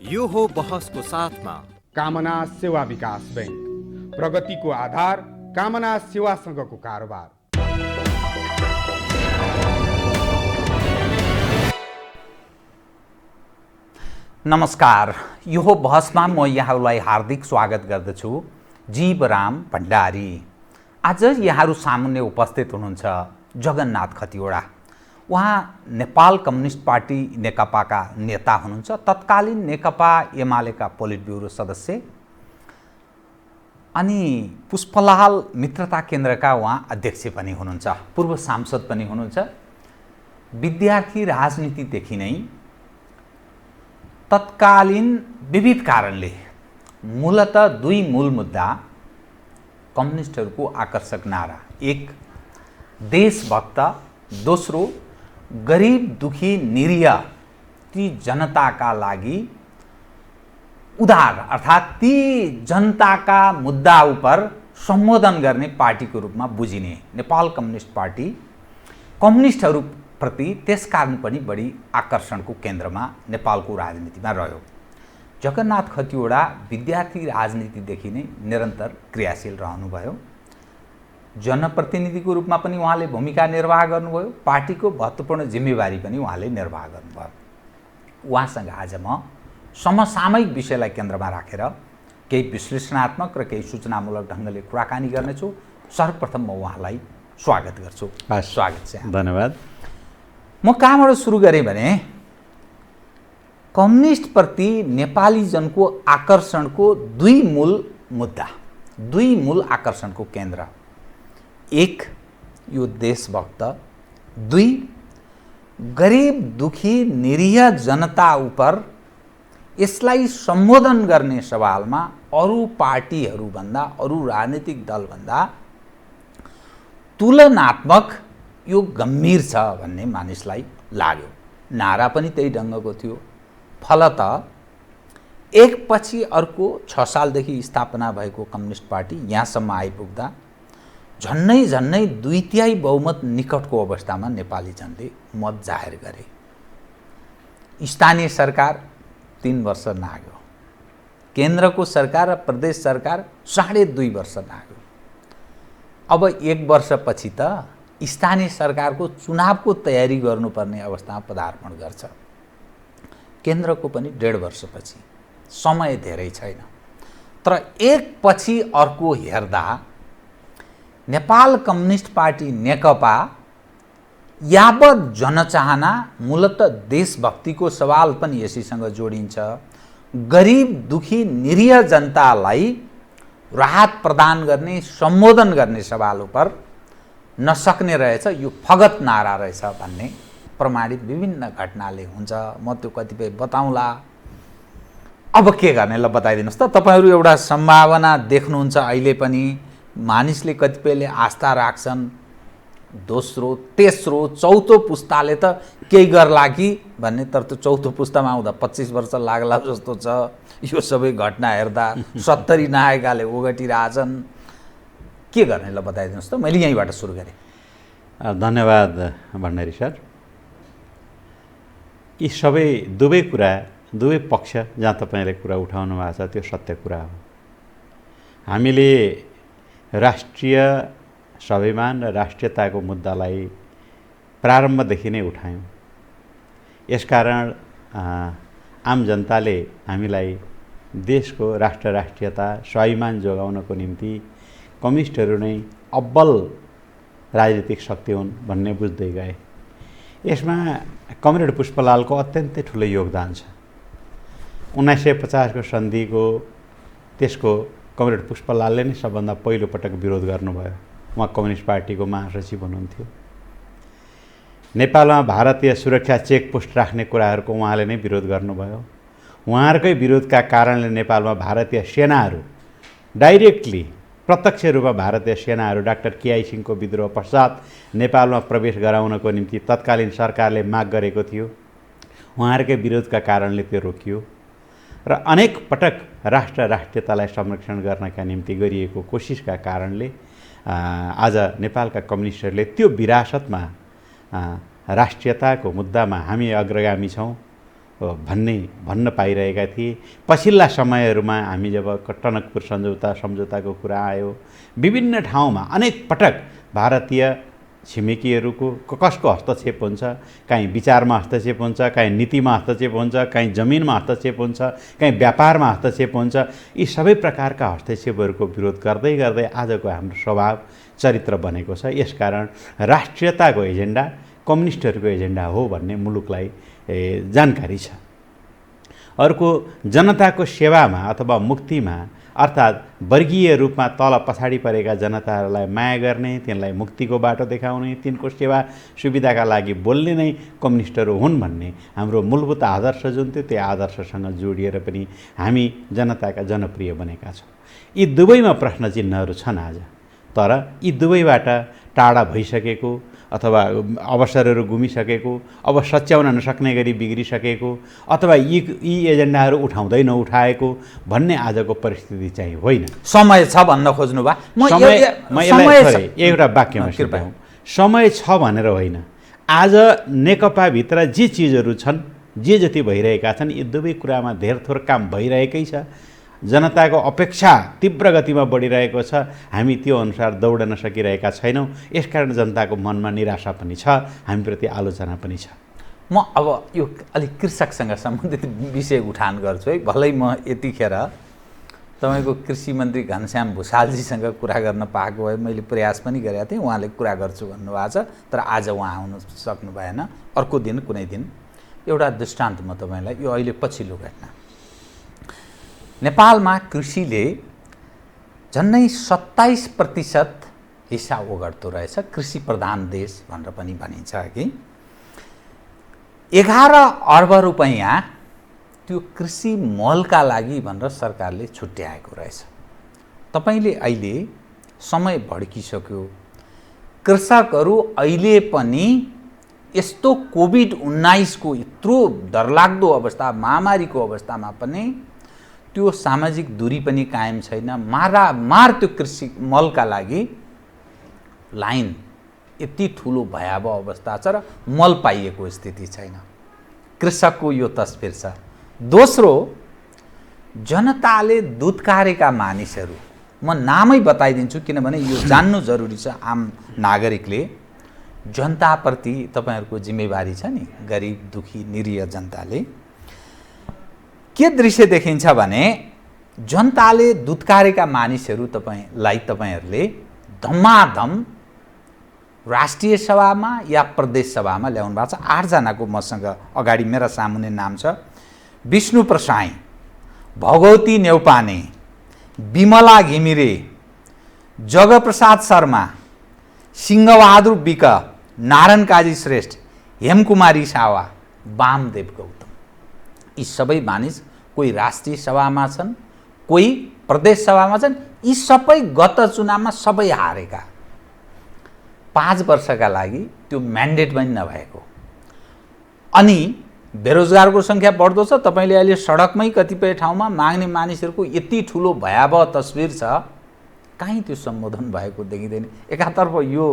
यो हो बहसको साथमा कामना सेवा विकास बैंक, प्रगतिको आधार कामना सेवासँगको कारोबार। नमस्कार, यो हो बहसमा म यहाँहरूलाई हार्दिक स्वागत गर्दछु। जीवराम भण्डारी। आज यहाँहरू सामुन्ने उपस्थित हुनुहुन्छ जगन्नाथ खतिवडा। उहाँ नेपाल कम्युनिस्ट पार्टी नेकपाका नेता हुनुहुन्छ, तत्कालीन नेकपा एमालेका पोलिट ब्युरो सदस्य अनि पुष्पलाल मित्रता केन्द्रका उहाँ अध्यक्ष पनि हुनुहुन्छ, पूर्व सांसद पनि हुनुहुन्छ। विद्यार्थी राजनीतिदेखि नै तत्कालीन विविध कारणले मूलतः दुई मूल मुद्दा कम्युनिस्टहरूको आकर्षक नारा, एक देशभक्त, दोस्रो गरिब दुखी निरीह ती जनताका लागि उदार अर्थात् ती जनताका मुद्दा उपर सम्बोधन गर्ने पार्टीको रूपमा बुझिने नेपाल कम्युनिस्ट पार्टी कम्युनिस्टहरू प्रति त्यसकारण पनि बढी आकर्षणको केन्द्रमा नेपालको राजनीतिमा रह्यो। जगन्नाथ खतिवडा विद्यार्थी राजनीतिदेखि नै निरन्तर क्रियाशील रहनुभयो। जनप्रतिनिधिको रूपमा पनि उहाँले भूमिका निर्वाह गर्नुभयो, पार्टीको महत्त्वपूर्ण जिम्मेवारी पनि उहाँले निर्वाह गर्नुभयो। उहाँसँग आज म समसामयिक विषयलाई केन्द्रमा राखेर केही विश्लेषणात्मक र केही सूचनामूलक ढङ्गले कुराकानी गर्नेछु। सर्वप्रथम म उहाँलाई स्वागत गर्छु। स्वागत छ। धन्यवाद। म कहाँबाट सुरु गरेँ भने कम्युनिस्टप्रति नेपाली जनको आकर्षणको दुई मूल मुद्दा, दुई मूल आकर्षणको केन्द्र, एक यो देशभक्त, दुई गरिब दुखी निरीह जनता उपर यसलाई सम्बोधन गर्ने सवालमा अरू पार्टीहरूभन्दा, अरू राजनीतिक दलभन्दा तुलनात्मक यो गम्भीर छ भन्ने मानिसलाई लाग्यो। नारा पनि त्यही ढङ्गको थियो। फलतः एकपछि अर्को 6 सालदेखि स्थापना भएको कम्युनिस्ट पार्टी यहाँसम्म आइपुग्दा झन्नै झन्नै 2/3 बहुमत निकटको अवस्थामा नेपाली जनले मत जाहेर गरे। स्थानीय सरकार 3 वर्ष नाग्यो, केन्द्रको सरकार र प्रदेश सरकार 2.5 वर्ष नाग्यो। अब 1 वर्षपछि त स्थानीय सरकारको चुनावको तयारी गर्नुपर्ने अवस्थामा पदार्पण गर्छ। केन्द्रको पनि 1.5 वर्षपछि, समय धेरै छैन। तर एकपछि अर्को हेर्दा नेपाल कम्युनिस्ट पार्टी नेकपा यावत जनचाहना, मूलतः देशभक्तिको सवाल पनि यसैसँग जोडिन्छ, गरिब दुखी निरीह जनतालाई राहत प्रदान गर्ने, सम्बोधन गर्ने सवाल उपर नसक्ने रहेछ, यो फगत नारा रहेछ भन्ने प्रमाणित विभिन्न घटनाले हुन्छ। म त्यो कतिपय बताउँला। अब के गर्ने ल बताइदिनुहोस् त। तपाईँहरू एउटा सम्भावना देख्नुहुन्छ अहिले पनि, मानिसले कतिपयले आस्था राख्छन्, दोस्रो तेस्रो चौथो पुस्ताले त केही गर्ला कि भन्ने, तर त्यो चौथो पुस्तामा आउँदा 25 वर्ष लाग्ला जस्तो छ। यो सबै घटना हेर्दा 70 नायकले ओगटिरहेछन्। के गर्ने ल बताइदिनुहोस् त। मैले यहीँबाट सुरु गरेँ। धन्यवाद भण्डारी सर। यी सबै दुवै कुरा, दुवै पक्ष जहाँ तपाईँले कुरा उठाउनु भएको छ त्यो सत्य कुरा हो। हामीले राष्ट्रिय स्वाभिमान र राष्ट्रियताको मुद्दालाई प्रारम्भदेखि नै उठायौँ। यसकारण आम जनताले हामीलाई देशको राष्ट्रियता, स्वाभिमान जोगाउनको निम्ति कम्युनिस्टहरू नै अब्बल राजनीतिक शक्ति हुन् भन्ने बुझ्दै गए। यसमा कमरेड पुष्पलालको अत्यन्तै ठुलो योगदान छ। 1950 को सन्धिको त्यसको कमरेड पुष्पलालले नै सबभन्दा पहिलो पटक विरोध गर्नुभयो। उहाँ कम्युनिस्ट पार्टीको महासचिव हुनुहुन्थ्यो। नेपालमा भारतीय सुरक्षा चेकपोस्ट राख्ने कुराहरूको उहाँले नै विरोध गर्नुभयो। उहाँहरूकै विरोधका कारणले नेपालमा भारतीय सेनाहरू डाइरेक्टली, प्रत्यक्ष रूपमा भारतीय सेनाहरू डाक्टर केआई सिंहको विद्रोह पश्चात नेपालमा प्रवेश गराउनको निम्ति तत्कालीन सरकारले माग गरेको थियो। उहाँहरूकै विरोधका कारणले त्यो रोकियो र अनेक पटक राष्ट्रियतालाई संरक्षण गर्नका निम्ति गरिएको कोसिसका कारणले आज नेपालका कम्युनिस्टहरूले त्यो विरासतमा राष्ट्रियताको मुद्दामा हामी अग्रगामी छौँ भन्न पाइरहेका थिए। पछिल्ला समयहरूमा हामी जब टनकपुर सम्झौताको कुरा आयो, विभिन्न ठाउँमा अनेक पटक भारतीय छिमेकीहरूको कसको हस्तक्षेप हुन्छ, कहीँ विचारमा हस्तक्षेप हुन्छ, कहीँ नीतिमा हस्तक्षेप हुन्छ, कहीँ जमिनमा हस्तक्षेप हुन्छ, कहीँ व्यापारमा हस्तक्षेप हुन्छ। यी सबै प्रकारका हस्तक्षेपहरूको विरोध गर्दै गर्दै आजको हाम्रो स्वभाव चरित्र बनेको छ। यसकारण राष्ट्रियताको एजेन्डा कम्युनिस्टहरूको एजेन्डा हो भन्ने मुलुकलाई जानकारी छ। अर्को, जनताको सेवामा अथवा मुक्तिमा अर्थात् वर्गीय रूपमा तल पछाडि परेका जनताहरूलाई माया गर्ने, तिनलाई मुक्तिको बाटो देखाउने, तिनको सेवा सुविधाका लागि बोल्ने नै कम्युनिस्टहरू हुन् भन्ने हाम्रो मूलभूत आदर्श जुन थियो, त्यो आदर्शसँग जोडिएर पनि हामी जनताका जनप्रिय बनेका छौँ। यी दुवैमा प्रश्न चिन्हहरू छन् आज, तर यी दुवैबाट टाढा भइसकेको अथवा अवसरहरू गुमिसकेको, अब सच्याउन नसक्ने गरी बिग्रिसकेको, अथवा यी एजेन्डाहरू उठाउँदै नउठाएको भन्ने आजको परिस्थिति चाहिँ होइन। समय छ भन्न खोज्नु भा? एउटा वाक्यमा सिद्धाउँ, समय छ भनेर होइन। आज नेकपाभित्र जे चिजहरू छन्, जे जति भइरहेका छन्, यी दुवै कुरामा धेर थोर काम भइरहेकै छ। जनताको अपेक्षा तीव्र गतिमा बढिरहेको छ, हामी त्यो अनुसार दौडन सकिरहेका छैनौँ। यसकारण जनताको मनमा निराशा पनि छ, हामीप्रति आलोचना पनि छ। म अब यो अलिक कृषकसँग सम्बन्धित विषय उठान गर्छु है। भलै म यतिखेर तपाईँको कृषि मन्त्री घनश्याम भुषालजीसँग कुरा गर्न पाएको भए मैले प्रयास पनि गरेका थिएँ, उहाँले कुरा गर्छु भन्नुभएको छ, तर आज उहाँ आउनु सक्नु भएन। अर्को दिन कुनै दिन एउटा दृष्टान्त म तपाईँलाई, यो अहिले पछिल्लो घटना। नेपालमा कृषिले झन्डै 27% हिस्सा ओगट्दो रहेछ। कृषि प्रधान देश भनेर पनि भनिन्छ कि 11 अर्ब रुपैयाँ त्यो कृषि मलका लागि भनेर सरकारले छुट्याएको रहेछ। तपाईँले अहिले समय भड्किसक्यो, कृषकहरू अहिले पनि यस्तो कोभिड-19 को यत्रो डरलाग्दो अवस्था, महामारीको अवस्थामा पनि त्यो सामाजिक दूरी पनि कायम छैन। मारामार त्यो कृषि मलका लागि लाइन यति ठुलो भयावह अवस्था छ र मल पाइएको स्थिति छैन। कृषकको यो तस्बिर छ। दोस्रो, जनताले दुधकारेका मानिसहरू, म नामै बताइदिन्छु किनभने यो जान्नु जरुरी छ। आम नागरिकले जनताप्रति तपाईँहरूको जिम्मेवारी छ नि, गरिब दुखी निरीह जनताले। के दृश्य देखिन्छ भने जनताले दुधकारेका मानिसहरू तपाईँहरूले धमाधम राष्ट्रिय सभामा या प्रदेश सभामा ल्याउनु भएको छ। 8 जनाको मसँग अगाडि मेरा सामुन्ने नाम छ। विष्णु प्रसाई, भगवती नेउपाने, विमला घिमिरे, जगप्रसाद शर्मा, सिंहबहादुर विक, नारायण काजी श्रेष्ठ, हेमकुमारी सावा, वामदेव गौतम। यी सबै मानिस कोही राष्ट्रिय सभामा छन्, कोही प्रदेश सभामा छन्। यी सबै गत चुनावमा सबै हारेका, 5 वर्षका लागि त्यो म्यान्डेट पनि नभएको। अनि बेरोजगारको सङ्ख्या बढ्दो छ। तपाईँले अहिले सडकमै कतिपय ठाउँमा माग्ने मानिसहरूको यति ठुलो भयावह तस्बिर छ, कहीँ त्यो सम्बोधन भएको देखिँदैन। एकातर्फ यो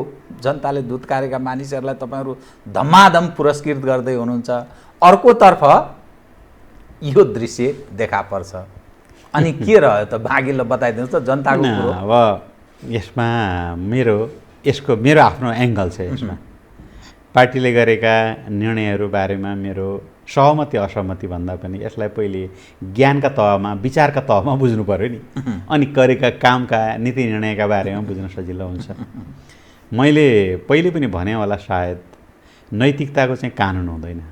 जनताले दुधकारेका मानिसहरूलाई तपाईँहरू धमाधम पुरस्कृत गर्दै हुनुहुन्छ, अर्कोतर्फ यो दृश्य देखा पर्छ। अनि के रह्यो त? बाँकीलाई बताइदिनुहोस् त जनताको कुरो। अब यसमा मेरो आफ्नो एङ्गल छ। यसमा पार्टीले गरेका निर्णयहरू बारेमा मेरो सहमति असहमति भन्दा पनि यसलाई पहिले ज्ञानका तहमा, विचारका तहमा बुझ्नु पर्यो नि, अनि गरेका कामका नीति निर्णयका बारेमा बुझ्न सजिलो हुन्छ। मैले पहिले पनि भने होला सायद, नैतिकताको चाहिँ कानुन हुँदैन।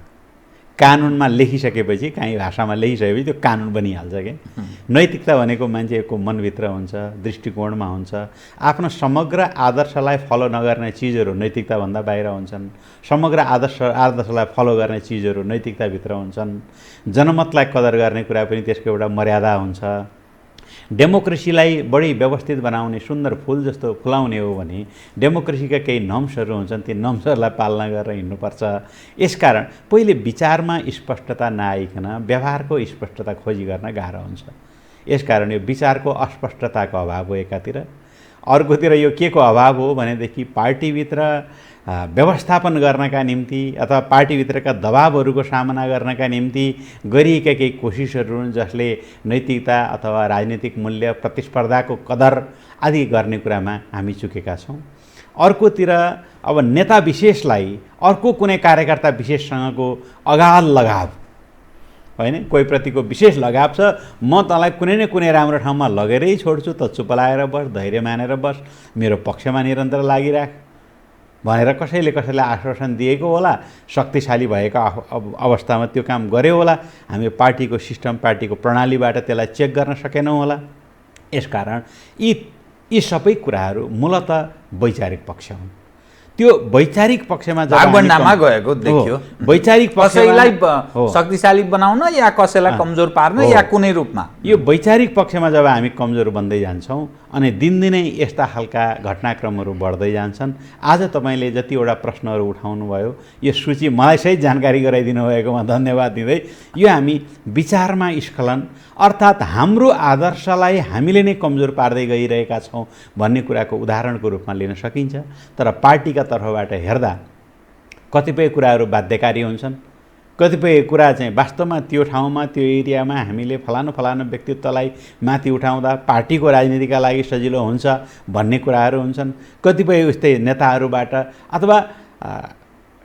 कानुनमा लेखिसकेपछि, काहीँ भाषामा लेखिसकेपछि त्यो कानुन बनिहाल्छ क्या। नैतिकता भनेको मान्छेको मनभित्र हुन्छ, दृष्टिकोणमा हुन्छ। आफ्नो समग्र आदर्शलाई फलो नगर्ने चिजहरू नैतिकताभन्दा बाहिर हुन्छन्, समग्र आदर्शलाई फलो गर्ने चिजहरू नैतिकताभित्र हुन्छन्। जनमतलाई कदर गर्ने कुरा पनि त्यसको एउटा मर्यादा हुन्छ। डेमोक्रेसीलाई बढी व्यवस्थित बनाउने, सुन्दर फुल जस्तो फुलाउने हो भने डेमोक्रेसीका केही नर्म्सहरू हुन्छन्, ती नर्म्सहरूलाई पालना गरेर हिँड्नुपर्छ। यसकारण पहिले विचारमा स्पष्टता नआइकन व्यवहारको स्पष्टता खोजी गर्न गाह्रो हुन्छ। यसकारण यो विचारको अस्पष्टताको अभाव हो एकातिर, अर्कोतिर यो के को अभाव हो भनेदेखि पार्टीभित्र व्यवस्थापन गर्नका निम्ति अथवा पार्टीभित्रका दबावहरूको सामना गर्नका निम्ति गरिएका केही कोसिसहरू हुन् जसले नैतिकता अथवा राजनीतिक मूल्य प्रतिस्पर्धाको कदर आदि गर्ने कुरामा हामी चुकेका छौँ। अर्कोतिर अब नेता विशेषलाई अर्को कुनै कार्यकर्ता विशेषसँगको अगाध लगाव होइन, कोहीप्रतिको विशेष लगाव छ, म तँलाई कुनै न कुनै राम्रो ठाउँमा लगेरै छोड्छु, त चुप लाएर बस, धैर्य मानेर बस, मेरो पक्षमा निरन्तर लागिराख भनेर कसैले कसैलाई आश्वासन दिएको होला। शक्तिशाली भएको अवस्थामा त्यो काम गर्यो होला। हामी पार्टीको सिस्टम, पार्टीको प्रणालीबाट त्यसलाई चेक गर्न सकेनौँ होला। यसकारण यी सबै कुराहरू मूलतः वैचारिक पक्ष हुन्। त्यो वैचारिक पक्षमा भागभण्डामा गएको देखियो। वैचारिक कसैलाई शक्तिशाली बनाउन या कसैलाई कमजोर पार्न या कुनै रूपमा यो वैचारिक पक्षमा जब हामी कमजोर बन्दै जान्छौँ अनि दिनदिनै यस्ता खालका घटनाक्रमहरू बढ्दै जान्छन्। आज तपाईँले जतिवटा प्रश्नहरू उठाउनु भयो यो सूची मलाई सहित जानकारी गराइदिनु भएकोमा धन्यवाद दिँदै, यो हामी विचारमा स्खलन अर्थात् हाम्रो आदर्शलाई हामीले नै कमजोर पार्दै गइरहेका छौँ भन्ने कुराको उदाहरणको रूपमा लिन सकिन्छ। तर पार्टीका तर्फबाट हेर्दा कतिपय कुराहरू बाध्यकारी हुन्छन्, कतिपय कुरा चाहिँ वास्तवमा त्यो ठाउँमा त्यो एरियामा हामीले फलानु व्यक्तित्वलाई माथि उठाउँदा पार्टीको राजनीतिका लागि सजिलो हुन्छ भन्ने कुराहरू हुन्छन्। कतिपय उस्तै नेताहरूबाट अथवा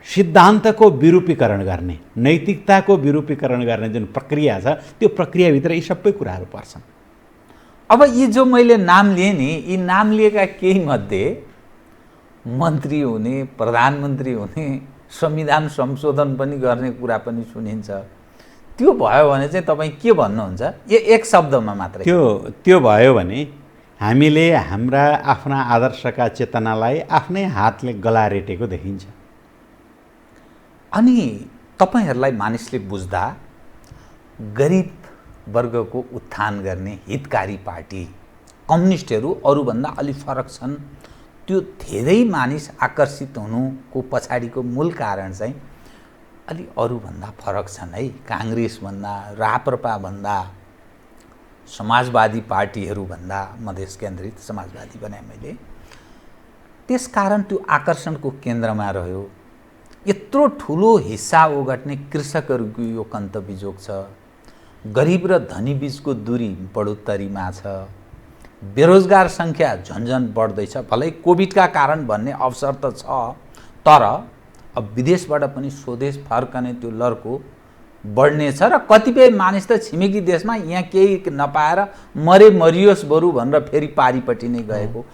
सिद्धान्तको विरूपीकरण गर्ने, नैतिकताको विरूपीकरण गर्ने जुन प्रक्रिया छ त्यो प्रक्रियाभित्र यी सबै कुराहरू पर्छन्। अब यी जो मैले नाम लिएँ नि, यी नाम लिएका केही मध्ये मन्त्री हुने, प्रधानमन्त्री हुने, संविधान संशोधन पनि गर्ने कुरा पनि सुनिन्छ। त्यो भयो भने चाहिँ तपाईँ के भन्नुहुन्छ? एक शब्दमा मात्रै त्यो भयो भने हामीले हाम्रा आफ्ना आदर्शका चेतनालाई आफ्नै हातले गलारेटेको देखिन्छ। अनि तपाईहरूलाई मानिसले बुझ्दा गरिब वर्गको उत्थान गर्ने हितकारी पार्टी कम्युनिस्टहरू अरूभन्दा अलि फरक छन्, त्यो धेरै मानिस आकर्षित हुनुको पछाडिको मूल कारण चाहिँ अलि अरूभन्दा फरक छन् है। काङ्ग्रेसभन्दा, राप्रपाभन्दा, समाजवादी पार्टीहरूभन्दा मधेस केन्द्रित समाजवादी बनाएँ मैले। त्यसकारण त्यो आकर्षणको केन्द्रमा रह्यो। यत्रो ठुलो हिस्सा ओगट्ने कृषकहरूको यो कन्तबिजोग छ। गरिब र धनी बीचको दूरी बढोत्तरीमा छ। बेरोजगार सङ्ख्या झन्झन बढ्दैछ। भलै कोभिडका कारण भन्ने अवसर त छ, तर अब विदेशबाट पनि स्वदेश फर्कने त्यो लर्को बढ्नेछ र कतिपय मानिस त छिमेकी देशमा यहाँ केही नपाएर मरियोस् बरु भनेर फेरि पारिपट्टि नै गएको।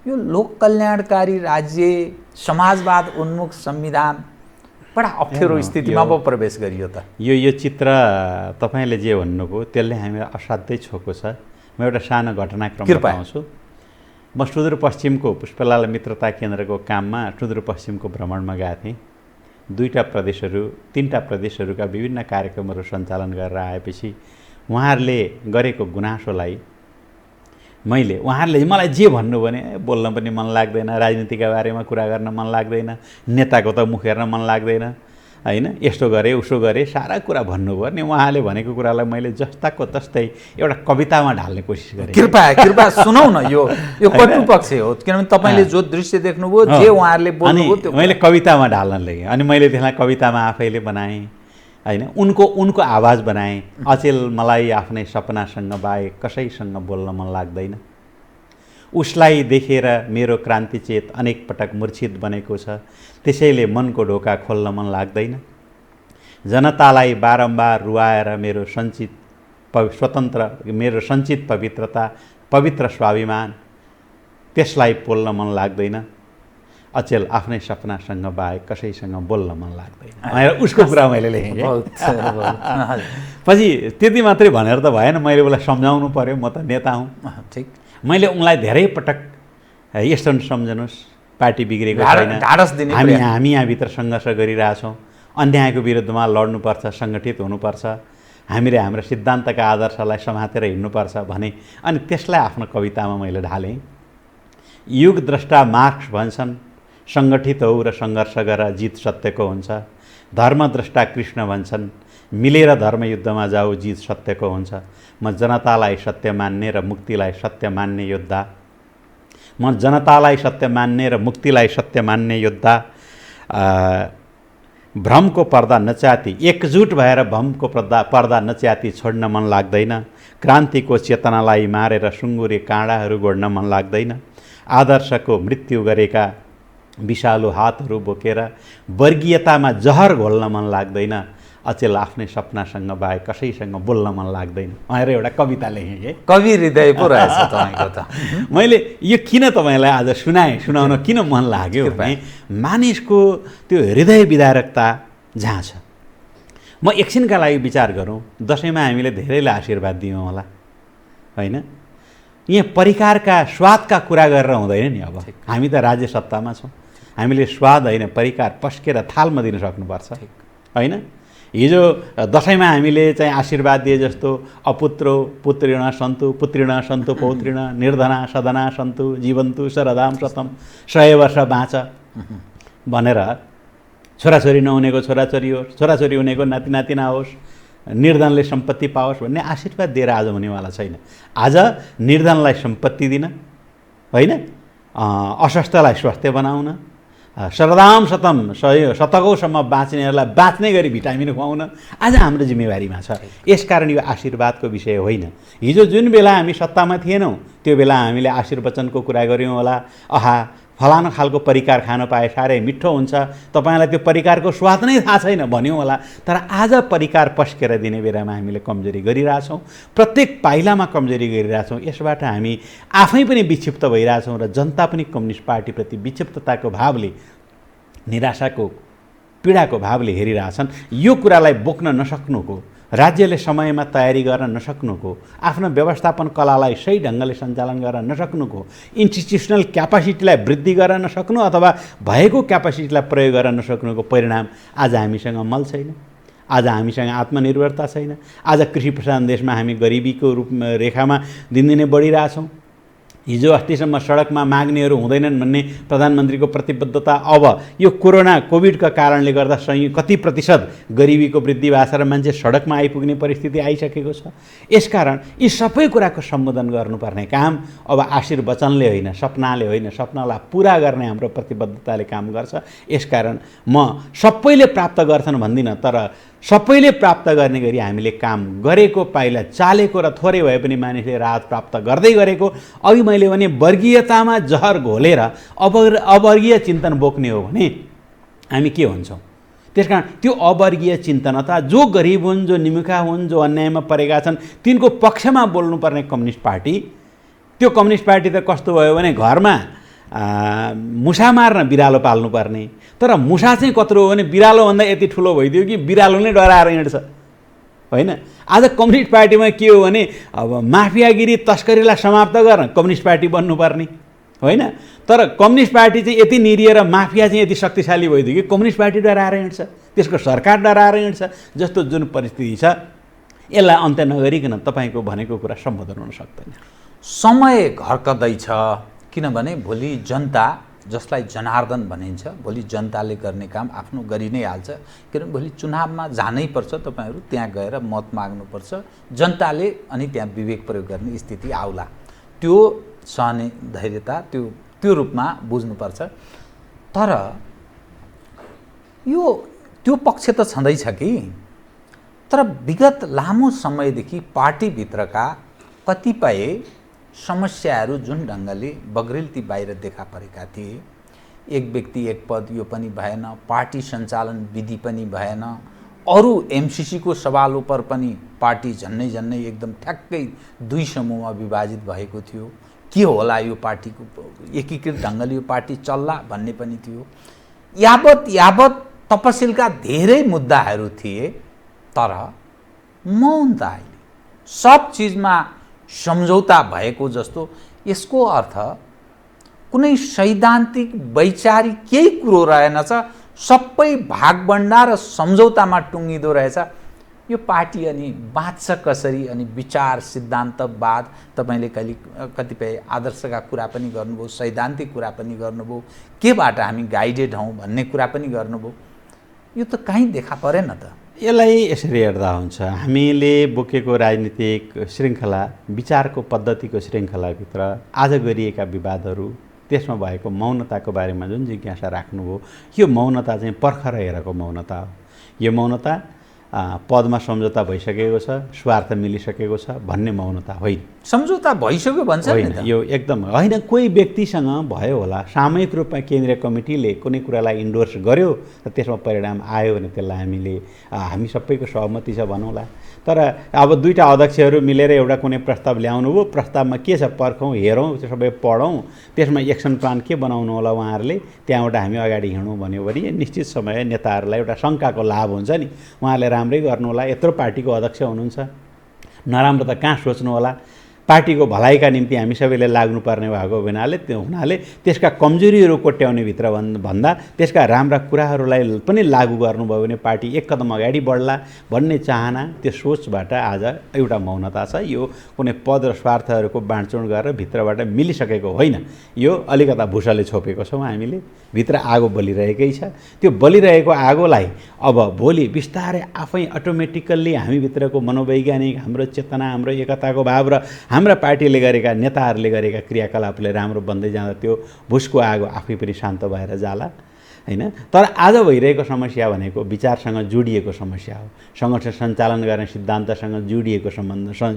यो लोक कल्याणकारी राज्य, समाजवाद उन्मुख संविधान बडा अप्ठ्यारो स्थितिमा पो प्रवेश गरियो त। यो चित्र तपाईँले जे भन्नुभयो त्यसले हामीलाई असाध्यै छोएको छ। म एउटा सानो घटनाक्रम बताउँछु। म सुदूरपश्चिमको पुष्पलाल मित्रता केन्द्रको काममा सुदूरपश्चिमको भ्रमणमा गएको थिएँ। 2टा प्रदेशहरू 3टा प्रदेशहरूका विभिन्न कार्यक्रमहरू सञ्चालन गरेर आएपछि उहाँहरूले गरेको गुनासोलाई उहाँहरूले मलाई जे भन्नु भने बोल्न पनि मन लाग्दैन, राजनीतिका बारेमा कुरा गर्न मन लाग्दैन, नेताको त मुख हेर्न मन लाग्दैन होइन, यस्तो गरे उसो गरे सारा कुरा भन्नुभयो नि। उहाँले भनेको कुरालाई मैले जस्ताको तस्तै एउटा कवितामा ढाल्ने कोसिस गरेँ। कृपया सुनाउ न। यो कटु पक्ष हो, किनभने तपाईँले जो दृश्य देख्नुभयो, जे उहाँहरूले बोल्नुभयो त्यो मैले कवितामा ढाल्न लगेँ। अनि मैले त्यसलाई कवितामा आफैले बनाएँ होइन, उनको आवाज बनाएँ। अचेल मलाई आफ्नै सपनासँग बाहेक कसैसँग बोल्न मन लाग्दैन। उसलाई देखेर मेरो क्रान्तिचेत अनेक पटक मूर्छित बनेको छ, त्यसैले मनको ढोका खोल्न मन लाग्दैन। जनतालाई बारम्बार रुवाएर मेरो सञ्चित पवित्रता, पवित्र स्वाभिमान, त्यसलाई पोल्न मन लाग्दैन। अचेल आफ्नै सपनासँग बाहेक कसैसँग बोल्न मन लाग्दैन। उसको कुरा मैले लेखेँ। पछि त्यति मात्रै भनेर त भएन, मैले उसलाई सम्झाउनु पर्यो, म त नेता हुँ। ठिक। मैले उनलाई धेरै पटक यस्तो सम्झनुहोस्, पार्टी बिग्रेको छैन, हामी यहाँभित्र सङ्घर्ष गरिरहेछौँ, अन्यायको विरुद्धमा लड्नुपर्छ, सङ्गठित हुनुपर्छ, हामीले हाम्रो सिद्धान्तका आदर्शलाई समातेर हिँड्नुपर्छ भने। अनि त्यसलाई आफ्नो कवितामा मैले ढालेँ। युगद्रष्टा मार्क्स भन्छन्, सङ्गठित हौ र सङ्घर्ष गर जित सत्यको हुन्छ। धर्मद्रष्टा कृष्ण भन्छन्, मिलेर धर्मयुद्धमा जाऊ जित सत्यको हुन्छ। म जनतालाई सत्य मान्ने र मुक्तिलाई सत्य मान्ने योद्धा। म जनतालाई सत्य मान्ने र मुक्तिलाई सत्य मान्ने योद्धा, भ्रमको पर्दा नच्याती एकजुट भएर भ्रमको पर्दा नच्याती छोड्न मन लाग्दैन। क्रान्तिको चेतनालाई मारेर सुँगुरे काँडाहरू गोड्न मन लाग्दैन। आदर्शको मृत्यु गरेका विषालु हातहरू बोकेर वर्गीयतामा जहर घोल्न मन लाग्दैन। अचेल आफ्नै सपनासँग बाहेक कसैसँग बोल्न मन लाग्दैन। भनेर एउटा कविता लेखेँ के। कवि हृदय पो रहेछ तपाईँको त। मैले यो किन तपाईँलाई आज सुनाउन किन मन लाग्यो भने मानिसको त्यो हृदय विदारकता जहाँ छ। म एकछिनका लागि विचार गरौँ, दसैँमा हामीले धेरैलाई आशीर्वाद दियौँ होला होइन। यहाँ परिकारका स्वादका कुरा गरेर हुँदैन नि। अब हामी त राज्य सत्तामा छौँ, हामीले स्वाद होइन परिकार पस्केर थालमा दिन सक्नुपर्छ होइन। हिजो दसैँमा हामीले चाहिँ आशीर्वाद दिए जस्तो अपुत्रो पुत्रिण सन्तु पौत्रिण निर्धना सदना सन्तु जीवन्तु शरदाम शतम 100 वर्ष बाँच भनेर छोराछोरी नहुनेको छोराछोरी होस्, छोराछोरी हुनेको नाति नातिना होस्, निर्धनले सम्पत्ति पाओस् भन्ने आशीर्वाद दिएर आज हुनेवाला छैन। आज निर्धनलाई सम्पत्ति दिन होइन, अस्वस्थलाई स्वास्थ्य बनाउन, शरदाम शतम 100 बाँच्नेहरूलाई बाँच्ने गरी भिटामिन खुवाउन आज हाम्रो जिम्मेवारीमा छ। यसकारण यो आशीर्वादको विषय होइन। हिजो जुन बेला हामी सत्तामा थिएनौँ त्यो बेला हामीले आशीर्वचनको कुरा गऱ्यौँ होला, आहा फलानु खालको परिकार खान पाए साह्रै मिठो हुन्छ, तपाईँलाई त्यो परिकारको स्वाद नै थाहा छैन भन्यौँ होला। तर आज परिकार पस्केर दिने बेलामा हामीले कमजोरी गरिरहेछौँ, प्रत्येक पाइलामा कमजोरी गरिरहेछौँ। यसबाट हामी आफै पनि विक्षिप्त भइरहेछौँ र जनता पनि कम्युनिस्ट पार्टीप्रति विक्षिप्तताको भावले, निराशाको पीडाको भावले हेरिरहेछन्। यो कुरालाई बोक्न नसक्नुको, राज्यले समयमा तयारी गर्न नसक्नुको, आफ्नो व्यवस्थापन कलालाई सही ढङ्गले सञ्चालन गर्न नसक्नुको, इन्स्टिट्युसनल क्यापासिटीलाई वृद्धि गर्न नसक्नु अथवा भएको क्यापासिटीलाई प्रयोग गर्न नसक्नुको परिणाम आज हामीसँग मल छैन, आज हामीसँग आत्मनिर्भरता छैन। आज कृषि प्रधान देशमा हामी गरिबीको रूपमा रेखामा दिनदिनै बढिरहेछौँ। हिजो अस्तिसम्म सडकमा माग्नेहरू हुँदैनन् भन्ने प्रधानमन्त्रीको प्रतिबद्धता अब यो कोभिडका कारणले गर्दा कति प्रतिशत गरिबीको वृद्धि भएको छ र मान्छे सडकमा आइपुग्ने परिस्थिति आइसकेको छ। यसकारण यी सबै कुराको सम्बोधन गर्नुपर्ने काम अब आशीर्वचनले होइन, सपनाले होइन, सपनालाई पुरा गर्ने हाम्रो प्रतिबद्धताले काम गर्छ। यसकारण म सबैले प्राप्त गर्छन् भन्दिनँ, तर सबैले प्राप्त गर्ने गरी हामीले काम गरेको, पाइला चालेको र थोरै भए पनि मानिसले राहत प्राप्त गर्दै गरेको। अघि मैले भने वर्गीयतामा जहर घोलेर अवर्गीय चिन्तन बोक्ने हो भने हामी के भन्छौँ? त्यसकारण त्यो अवर्गीय चिन्तन अथवा जो गरिब हुन्, जो निमुखा हुन्, जो अन्यायमा परेका छन् तिनको पक्षमा बोल्नुपर्ने कम्युनिस्ट पार्टी, त्यो कम्युनिस्ट पार्टी त कस्तो भयो भने घरमा मुसा मार्न बिरालो पाल्नुपर्ने, तर मुसा चाहिँ कत्रो हो भने बिरालोभन्दा यति ठुलो भइदियो कि बिरालो नै डराएर हिँड्छ होइन। आज कम्युनिस्ट पार्टीमा के हो भने अब माफियागिरी तस्करीलाई समाप्त गर्न कम्युनिस्ट पार्टी बन्नुपर्ने होइन, तर कम्युनिस्ट पार्टी चाहिँ यति निरीह र माफिया चाहिँ यति शक्तिशाली भइदियो कि कम्युनिस्ट पार्टी डराएर हिँड्छ, त्यसको सरकार डराएर हिँड्छ जस्तो जुन परिस्थिति छ। यसलाई अन्त्य नगरिकन तपाईँको भनेको कुरा सम्बोधन हुन सक्दैन। समय घर्कदैछ, किनभने भोलि जनता जसलाई जनार्दन भनिन्छ, भोलि जनताले गर्ने काम आफ्नो गरि नै हाल्छ। किनभने भोलि चुनावमा जानै पर्छ, तपाईँहरू त्यहाँ गएर मत माग्नुपर्छ, जनताले अनि त्यहाँ विवेक प्रयोग गर्ने स्थिति आउला। त्यो सहने धैर्यता त्यो रूपमा बुझ्नुपर्छ। तर यो त्यो पक्ष त छँदैछ कि, तर विगत लामो समयदेखि पार्टीभित्रका कतिपय समस्याहरू जुन ढङ्गले बग्रिल्ती बाहिर देखा परेका थिए, एक व्यक्ति एक पद यो पनि भएन, पार्टी सञ्चालन विधि पनि भएन, अरू एमसिसीको सवाल उपर पनि पार्टी झन्नै एकदम ठ्याक्कै दुई समूहमा विभाजित भएको थियो। के होला यो पार्टीको एकीकृत ढङ्गले यो पार्टी चल्ला भन्ने पनि थियो। यावत तपसिलका धेरै मुद्दाहरू थिए, तर मौन त अहिले सब चिजमा सम्झौता भएको जस्तो। यसको अर्थ कुनै सैद्धान्तिक वैचारिक केही कुरो रहेनछ, सबै भागबण्डा र सम्झौतामा टुङ्गिँदो रहेछ। यो पार्टी अनि बाँच्छ कसरी? अनि विचार सिद्धान्तवाद, तपाईँले कतिपय आदर्शका कुरा पनि गर्नुभयो, सैद्धान्तिक कुरा पनि गर्नुभयो, केबाट हामी गाइडेड हौँ भन्ने कुरा पनि गर्नुभयो। यो त कहीँ देखा परेन त। यसलाई यसरी हेर्दा हुन्छ, हामीले बोकेको राजनीतिक श्रृङ्खला, विचारको पद्धतिको श्रृङ्खलाभित्र आज गरिएका विवादहरू त्यसमा भएको मौनताको बारेमा जुन जिज्ञासा राख्नुभयो, यो मौनता चाहिँ पर्खर हेरेको मौनता हो। यो मौनता पदमा सम्झौता भइसकेको छ, स्वार्थ मिलिसकेको छ भन्ने मौनता होइन। सम्झौता भइसक्यो भन्छ होइन, यो एकदम होइन। कोही व्यक्तिसँग भयो होला, सामूहिक रूपमा केन्द्रीय कमिटीले कुनै कुरालाई इन्डोर्स गर्यो र त्यसमा परिणाम आयो भने त्यसलाई हामी सबैको सहमति छ भनौँला। तर अब दुईटा अध्यक्षहरू मिलेर एउटा कुनै प्रस्ताव ल्याउनु भयो, प्रस्तावमा के छ पर्खौँ, हेरौँ, त्यो सबै पढौँ, त्यसमा एक्सन प्लान के बनाउनु होला उहाँहरूले, त्यहाँबाट हामी अगाडि हिँडौँ भन्यो भने निश्चित समय नेताहरूलाई एउटा शङ्काको लाभ हुन्छ नि। उहाँहरूले राम्रै गर्नु होला, यत्रो पार्टीको अध्यक्ष हुनुहुन्छ, नराम्रो त कहाँ सोच्नु होला। पार्टीको भलाइका निम्ति हामी सबैले लाग्नुपर्ने भएको हुनाले त्यसका कमजोरीहरू कोट्याउने भित्र भन्दा त्यसका राम्रा कुराहरूलाई पनि लागू गर्नुभयो भने पार्टी एक कदम अगाडि बढ्ला भन्ने चाहना, त्यो सोचबाट आज एउटा मौनता छ। यो कुनै पद र स्वार्थहरूको बाँडचुँड गरेर भित्रबाट मिलिसकेको होइन। यो अलिकता भुसाले छोपेको छौँ हामीले, भित्र आगो बलिरहेकै छ। त्यो बलिरहेको आगोलाई अब भोलि बिस्तारै आफै अटोमेटिकल्ली हामीभित्रको मनोवैज्ञानिक, हाम्रो चेतना, हाम्रो एकताको भाव र हाम्रा पार्टीले गरेका, नेताहरूले गरेका क्रियाकलापले राम्रो बन्दै जाँदा त्यो भुसको आगो आफै पनि शान्त भएर जाला, हैन। तर आज भइरहेको समस्या भनेको विचारसँग जोडिएको समस्या हो, सङ्गठन सञ्चालन गर्ने सिद्धान्तसँग जोडिएको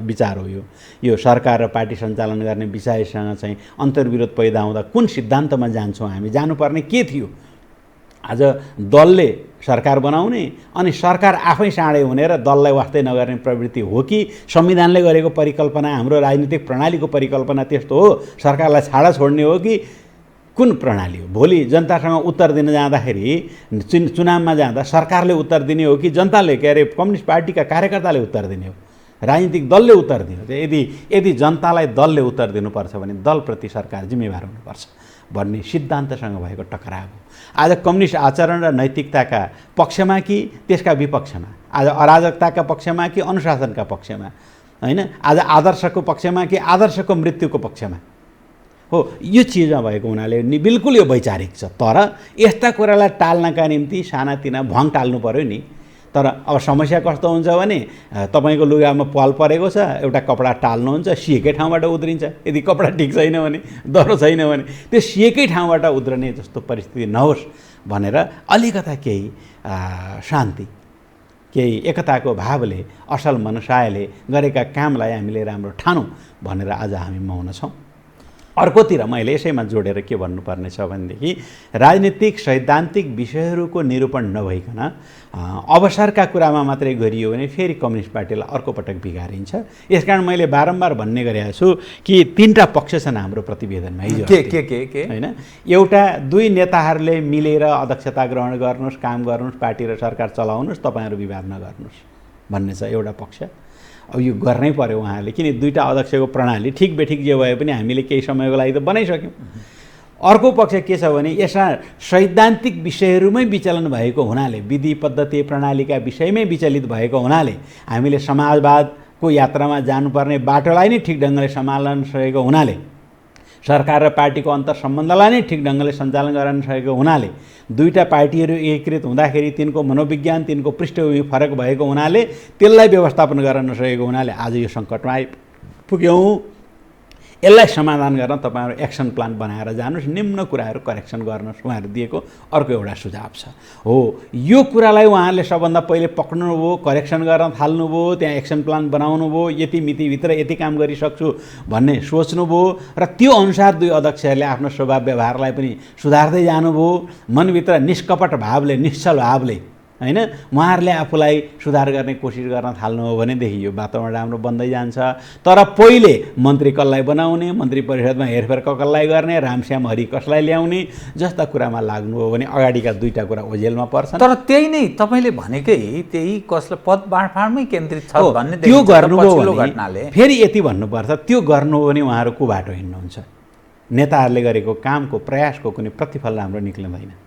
विचार हो। यो सरकार र पार्टी सञ्चालन गर्ने विषयसँग चाहिँ अन्तर्विरोध पैदा हुँदा कुन सिद्धान्तमा जान्छौँ हामी, जानुपर्ने के थियो? आज दलले सरकार बनाउने अनि सरकार आफै साँडे हुने र दललाई वास्तै नगर्ने प्रवृत्ति हो कि संविधानले गरेको परिकल्पना, हाम्रो राजनीतिक प्रणालीको परिकल्पना त्यस्तो हो, सरकारलाई छाडा छोड्ने हो कि कुन प्रणाली हो? भोलि जनतासँग उत्तर दिन जाँदाखेरि, चुनावमा जाँदा सरकारले उत्तर दिने हो कि जनताले, के अरे कम्युनिस्ट पार्टीका कार्यकर्ताले उत्तर दिने हो, राजनीतिक दलले उत्तर दिने हो? यदि जनतालाई दलले उत्तर दिनुपर्छ भने दलप्रति सरकार जिम्मेवार हुनुपर्छ भन्ने सिद्धान्तसँग भएको टकराव हो। आज कम्युनिस्ट आचरण र नैतिकताका पक्षमा कि त्यसका विपक्षमा, आज अराजकताका पक्षमा कि अनुशासनका पक्षमा, होइन, आज आदर्शको पक्षमा कि आदर्शको मृत्युको पक्षमा हो, यो चिजमा भएको हुनाले बिल्कुल यो वैचारिक छ। तर यस्ता कुरालाई टाल्नका निम्ति सानातिना भङ टाल्नु पर्यो नि। तर अब समस्या कस्तो हुन्छ भने तपाईँको लुगामा पाल परेको छ, एउटा कपडा टाल्नुहुन्छ, सिएकै ठाउँबाट उद्रिन्छ। यदि कपडा ठिक छैन भने, दह्रो छैन भने त्यो सिएकै ठाउँबाट उद्रने जस्तो परिस्थिति नहोस् भनेर अलिकता केही शान्ति, केही एकताको भावले, असल मनसायले गरेका कामलाई हामीले राम्रो ठानौँ भनेर आज हामी मौन छौँ। अर्कोतिर मैले यसैमा जोडेर के भन्नुपर्ने छ भनेदेखि राजनीतिक सैद्धान्तिक विषयहरूको निरूपण नभइकन अवसरका कुरामा मात्रै गरियो भने फेरि कम्युनिस्ट पार्टीलाई अर्को पटक बिगारिन्छ। यसकारण मैले बारम्बार भन्ने गरेको छु कि तीनटा पक्ष छन् हाम्रो प्रतिवेदनमा हिजो के हैन। एउटा, दुई नेताहरूले मिलेर अध्यक्षता ग्रहण गर्नुहोस्, काम गर्नुहोस्, पार्टी र सरकार चलाउनुहोस्, तपाईँहरू विवाद नगर्नुहोस् भन्ने छ एउटा पक्ष। अब यो गर्नै पर्यो उहाँहरूले, किन दुईटा अध्यक्षको प्रणाली ठिक बेठिक जे भए पनि हामीले केही समयको लागि त बनाइसक्यौँ। अर्को पक्ष के छ भने यसमा सैद्धान्तिक विषयहरूमै विचलन भएको हुनाले, विधि पद्धति प्रणालीका विषयमै विचलित भएको हुनाले हामीले समाजवादको यात्रामा जानुपर्ने बाटोलाई नै ठिक ढङ्गले सम्हाल्न सकेको हुनाले, सरकार र पार्टीको अन्तर सम्बन्धलाई नै ठिक ढङ्गले सञ्चालन गर्न सकेको हुनाले, दुईटा पार्टीहरू एकीकृत हुँदाखेरि तिनको मनोविज्ञान, तिनको पृष्ठभूमि फरक भएको हुनाले, त्यसलाई व्यवस्थापन गर्न नसकेको हुनाले आज यो सङ्कटमा आइपुग्यौँ। यसलाई समाधान गर्न तपाईँहरू एक्सन प्लान बनाएर जानुहोस्, निम्न कुराहरू करेक्सन गर्नुहोस्, उहाँहरू दिएको अर्को एउटा सुझाव छ। हो, यो कुरालाई उहाँहरूले सबभन्दा पहिले पक्र्नुभयो, करेक्सन गर्न थाल्नुभयो, त्यहाँ एक्सन प्लान बनाउनुभयो, यति मितिभित्र यति काम गरिसक्छु भन्ने सोच्नुभयो र त्यो अनुसार दुई अध्यक्षहरूले आफ्नो स्वभाव व्यवहारलाई पनि सुधार्दै जानुभयो। मनभित्र निष्कपट भावले, निश्चल भावले, हैन, उहाँहरूले आफूलाई सुधार गर्ने कोसिस गर्न थाल्नु हो भनेदेखि यो वातावरण राम्रो बन्दै जान्छ। तर पहिले मन्त्री कसलाई बनाउने, मन्त्री परिषदमा हेरफेर कसलाई गर्ने, रामश्याम हरि कसलाई ल्याउने जस्ता कुरामा लाग्नु हो भने अगाडिका दुईटा कुरा ओझेलमा पर्छन्। तर त्यही नै तपाईँले भनेकै त्यही कसलाई पद बाँडफाँडमै केन्द्रित छ भन्ने त्यो गर्नुभयो भने फेरि यति भन्नुपर्छ, त्यो गर्नु हो भने उहाँहरू को बाटो हिँड्नुहुन्छ? नेताहरूले गरेको कामको, प्रयासको कुनै प्रतिफल राम्रो निक्लिँदैन,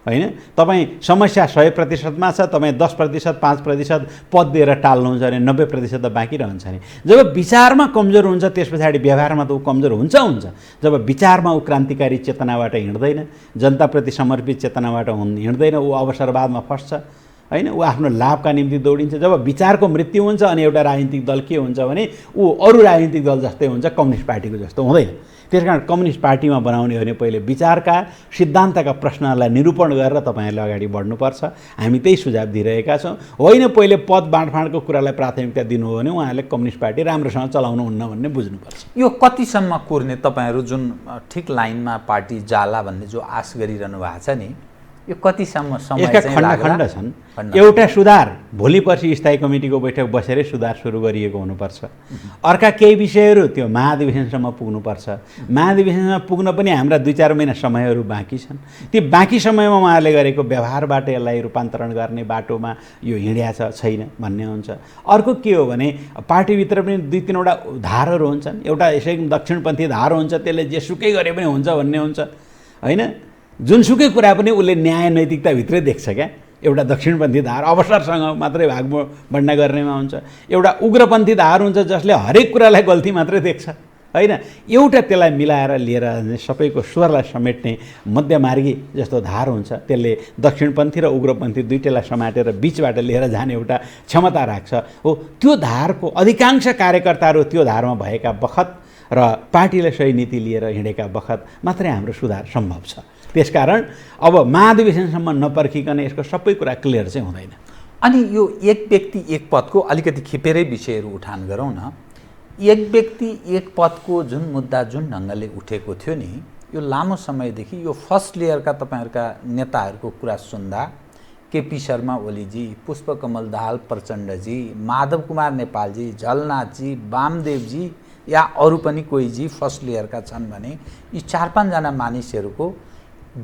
होइन। तपाईँ समस्या 100%मा छ, तपाईँ 10%, 5% पद दिएर टाल्नुहुन्छ भने 90% त बाँकी रहन्छ नि। जब विचारमा कमजोर हुन्छ त्यस पछाडि व्यवहारमा त ऊ कमजोर हुन्छ। जब विचारमा ऊ क्रान्तिकारी चेतनाबाट हिँड्दैन, जनताप्रति समर्पित चेतनाबाट हिँड्दैन, ऊ अवसरवादमा फस्छ, होइन, ऊ आफ्नो लाभका निम्ति दौडिन्छ। जब विचारको मृत्यु हुन्छ अनि एउटा राजनीतिक दल के हुन्छ भने ऊ अरू राजनीतिक दल जस्तै हुन्छ, कम्युनिस्ट पार्टीको जस्तो हुँदैन। त्यसकारण कम्युनिस्ट पार्टीमा बनाउने हो भने पहिले विचारका सिद्धान्तका प्रश्नहरूलाई निरूपण गरेर तपाईँहरूले अगाडि बढ्नुपर्छ। हामी त्यही सुझाव दिइरहेका छौँ। होइन पहिले पद बाँडफाँडको कुरालाई प्राथमिकता दिनु हो भने उहाँहरूले कम्युनिस्ट पार्टी राम्रोसँग चलाउनुहुन्न भन्ने बुझ्नुपर्छ। यो कतिसम्म कुर्ने तपाईँहरू जुन ठिक लाइनमा पार्टी जाला भन्ने जो आश गरिरहनु भएको छ नि, यो कतिसम्म समय यसका चाहिँ खण्ड लाग्ला? खण्ड छन्। एउटा सुधार भोलि पर्सि स्थायी कमिटीको बैठक बसेरै सुधार सुरु गरिएको हुनुपर्छ। अर्का केही विषयहरू त्यो महाधिवेशनसम्म पुग्नुपर्छ। महाधिवेशनमा पुग्न पनि हाम्रा 2-4 महिना समयहरू बाँकी छन्। ती बाँकी समयमा उहाँहरूले गरेको व्यवहारबाट यसलाई रूपान्तरण गर्ने बाटोमा यो हिँड्या छैन भन्ने हुन्छ। अर्को के हो भने पार्टीभित्र पनि 2-3वटा धारहरू हुन्छन्। एउटा यसै दक्षिणपन्थी धार हुन्छ, त्यसले जेसुकै गरे पनि हुन्छ भन्ने हुन्छ, होइन? जुनसुकै कुरा पनि उसले न्याय नैतिकताभित्रै देख्छ क्या। एउटा दक्षिणपन्थी धार अवसरसँग मात्रै भागभण्डा गर्नेमा हुन्छ। एउटा उग्रपन्थी धार हुन्छ जसले हरेक कुरालाई गल्ती मात्रै देख्छ, होइन? एउटा त्यसलाई मिलाएर लिएर सबैको स्वरलाई समेट्ने मध्यमार्गी जस्तो धार हुन्छ। त्यसले दक्षिणपन्थी र उग्रपन्थी दुईटैलाई समाटेर बिचबाट लिएर जाने एउटा क्षमता राख्छ। हो, त्यो धारको अधिकांश कार्यकर्ताहरू त्यो धारमा भएका बखत र पार्टीले सही नीति लिएर हिँडेका बखत मात्रै हाम्रो सुधार सम्भव छ। त्यसकारण अब महाधिवेशनसम्म नपर्खिकन यसको सबै कुरा क्लियर चाहिँ हुँदैन। अनि यो एक व्यक्ति एक पदको अलिकति खिपेरै विषयहरू उठान गरौँ न। एक व्यक्ति एक पदको जुन मुद्दा जुन ढङ्गले उठेको थियो नि, यो लामो समयदेखि यो फर्स्ट लेयरका तपाईँहरूका नेताहरूको कुरा सुन्दा केपी शर्मा ओलीजी, पुष्पकमल दाहाल प्रचण्डजी, माधव कुमार नेपालजी, झलनाथजी, वामदेवजी या अरू पनि कोहीजी फर्स्ट लेयरका छन् भने यी 4-5 जना मानिसहरूको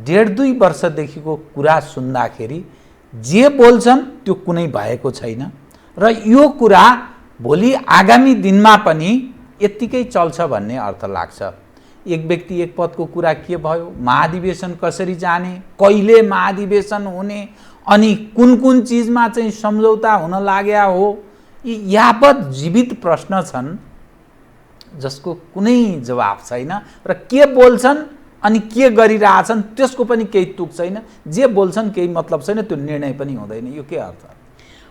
1.5-2 वर्षदेखिको कुरा सुन्दाखेरि जे बोल्छन् त्यो कुनै भएको छैन र यो कुरा भोलि आगामी दिनमा पनि यत्तिकै चल्छ भन्ने अर्थ लाग्छ। एक व्यक्ति एक पदको कुरा के भयो, महाधिवेशन कसरी जाने, कहिले महाधिवेशन हुने, अनि कुन कुन चिजमा चाहिँ सम्झौता हुन लाग्या हो, यी यावत जीवित प्रश्न छन् जसको कुनै जवाब छैन र के बोल्छन् अनि के गरिरहेछन् त्यसको पनि केही तुक छैन। जे बोल्छन् केही मतलब छैन, त्यो निर्णय पनि हुँदैन। यो के अर्थ?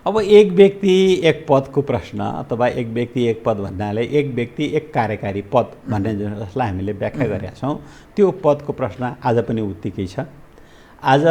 अब एक व्यक्ति एक पदको प्रश्न अथवा एक व्यक्ति एक पद भन्नाले एक व्यक्ति एक कार्यकारी पद भन्ने जसलाई हामीले व्याख्या गरेका छौँ, त्यो पदको प्रश्न आज पनि उत्तिकै छ। आज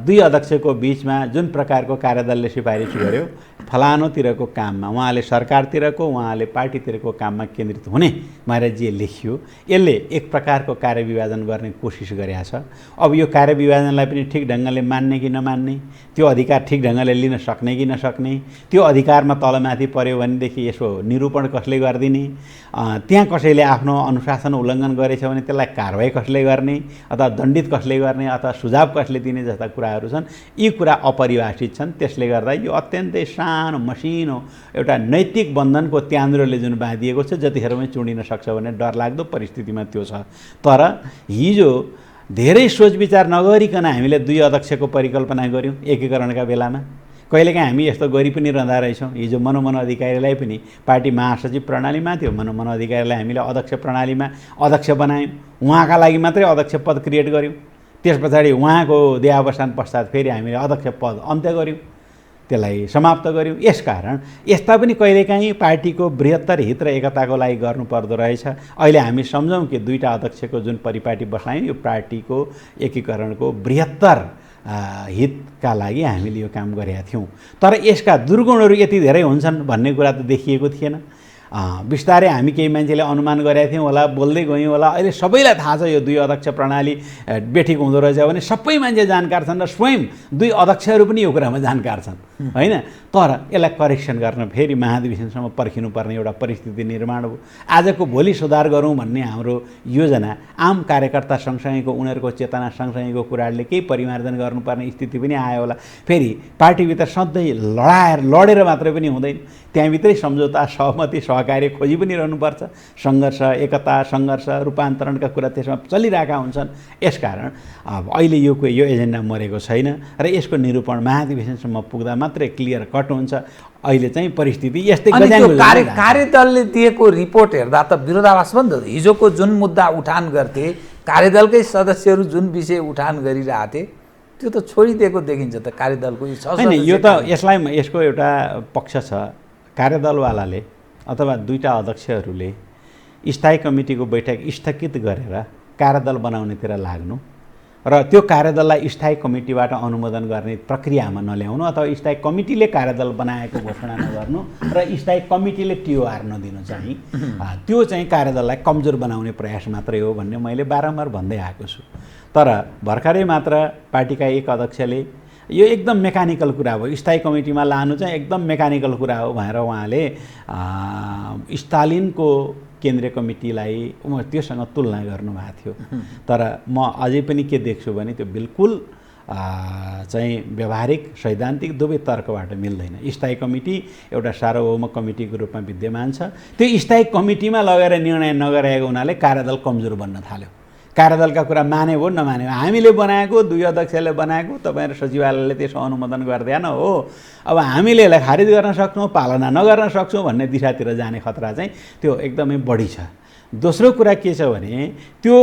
2 अध्यक्षको बिचमा जुन प्रकारको कार्यदलले सिफारिस गर्यो, फलानोतिरको काममा उहाँले सरकारतिरको उहाँले पार्टीतिरको काममा केन्द्रित हुने भनेर जे लेखियो, यसले एक प्रकारको कार्यविभाजन गर्ने कोसिस गरेका छ। अब यो कार्यविभाजनलाई पनि ठिक ढङ्गले मान्ने कि नमान्ने, त्यो अधिकार ठिक ढङ्गले लिन सक्ने कि नसक्ने, त्यो अधिकारमा तलमाथि पर्यो भनेदेखि यसो निरूपण कसले गरिदिने, त्यहाँ कसैले आफ्नो अनुशासन उल्लङ्घन गरेछ भने त्यसलाई कारवाही कसले गर्ने अथवा दण्डित कसले गर्ने अथवा सुझाव कसले दिने जस्ता कुराहरू छन्। यी कुरा अपरिभाषित छन्। त्यसले गर्दा यो अत्यन्तै सानो मसिनो एउटा नैतिक बन्धनको त्यान्द्रोले जुन बाँधिएको छ, जतिखेरमै चुडिन सक्छ भन्ने डरलाग्दो परिस्थितिमा त्यो छ। तर हिजो धेरै सोच विचार नगरिकन हामीले 2 अध्यक्षको परिकल्पना गऱ्यौँ एकीकरणका बेलामा। कहिलेकाहीँ हामी यस्तो गरी पनि रहँदा रहेछौँ। हिजो मनोमन अधिकारीलाई पनि पार्टी महासचिव प्रणालीमा थियो, मनोमन अधिकारीलाई हामीले अध्यक्ष प्रणालीमा अध्यक्ष बनायौँ। उहाँका लागि मात्रै अध्यक्ष पद क्रिएट गऱ्यौँ। त्यस पछाडि उहाँको देहावसान पश्चात फेरि हामीले अध्यक्ष पद अन्त्य गऱ्यौँ, त्यसलाई समाप्त गऱ्यौँ। यसकारण यस्ता पनि कहिलेकाहीँ पार्टीको बृहत्तर हित र एकताको लागि गर्नुपर्दो रहेछ। अहिले हामी सम्झौँ कि 2टा अध्यक्षको जुन परिपाटी बसायौँ यो पार्टीको एकीकरणको बृहत्तर हितका लागि हामीले यो काम गरेका थियौँ। तर यसका दुर्गुणहरू यति धेरै हुन्छन् भन्ने कुरा त देखिएको थिएन। बिस्तारै हामी केही मान्छेले अनुमान गरेका थियौँ होला, बोल्दै गयौँ होला। अहिले सबैलाई थाहा छ यो 2 अध्यक्ष प्रणाली बेठिक हुँदो रहेछ भने सबै मान्छे जानकार छन् र स्वयं 2 अध्यक्षहरू पनि यो कुरामा जानकार छन्, होइन? तर यसलाई करेक्सन गर्न फेरि महाधिवेशनसम्म पर्खिनुपर्ने एउटा परिस्थिति निर्माण हो। आजको भोलि सुधार गरौँ भन्ने हाम्रो योजना आम कार्यकर्ता सँगसँगैको उनीहरूको चेतना सँगसँगैको कुराहरूले केही परिमार्जन गर्नुपर्ने स्थिति पनि आयो होला। फेरि पार्टीभित्र सधैँ लडेर मात्रै पनि हुँदैन, त्यहाँभित्रै सम्झौता सहमति सहकार्य खोजी पनि रहनुपर्छ। सङ्घर्ष एकता सङ्घर्ष रूपान्तरणका कुरा त्यसमा चलिरहेका हुन्छन्। यसकारण अहिले यो एजेन्डा मरेको छैन र यसको निरूपण महाधिवेशनसम्म पुग्दा मात्रै क्लियर कट हुन्छ। अहिले चाहिँ परिस्थिति यस्तै कार्यदलले दिएको रिपोर्ट हेर्दा त विरोधाभास पनि त। हिजोको जुन मुद्दा उठान गर्थे कार्यदलकै सदस्यहरू जुन विषय उठान गरिरहेथे त्यो त छोडिदिएको देखिन्छ त कार्यदलको। यो त यसको एउटा पक्ष छ। कार्यदलवालाले अथवा 2टा अध्यक्षहरूले स्थायी कमिटीको बैठक स्थगित गरेर कार्यदल बनाउनेतिर लाग्नु र त्यो कार्यदललाई स्थायी कमिटीबाट अनुमोदन गर्ने प्रक्रियामा नल्याउनु अथवा स्थायी कमिटीले कार्यदल बनाएको घोषणा नगर्नु र स्थायी कमिटीले टिओआर नदिनु चाहिँ त्यो चाहिँ कार्यदललाई कमजोर बनाउने प्रयास मात्रै हो भन्ने मैले बारम्बार भन्दै आएको छु। तर भर्खरै मात्र पार्टीका एक अध्यक्षले यो एकदम मेकानिकल कुरा हो, स्थायी कमिटीमा लानु चाहिँ एकदम मेकानिकल कुरा हो भनेर उहाँले स्टालिनको केन्द्रीय कमिटीलाई त्योसँग तुलना गर्नुभएको थियो। तर म अझै पनि के देख्छु भने त्यो बिल्कुल चाहिँ व्यवहारिक सैद्धान्तिक दुवै तर्कबाट मिल्दैन। स्थायी कमिटी एउटा सार्वभौम कमिटीको रूपमा विद्यमान छ, त्यो स्थायी कमिटीमा लगेर निर्णय नगरेको हुनाले कार्यदल कमजोर बन्न थाल्यो। कार्यदलका कुरा माने हो नमाने हो, हामीले बनाएको, दुई अध्यक्षले बनाएको, तपाईँहरू सचिवालयले त्यसो अनुमोदन गर्दैन हो, अब हामीले यसलाई खारिज गर्न सक्छौँ, पालना नगर्न सक्छौँ भन्ने दिशातिर जाने खतरा चाहिँ त्यो एकदमै बढी छ। दोस्रो कुरा के छ भने त्यो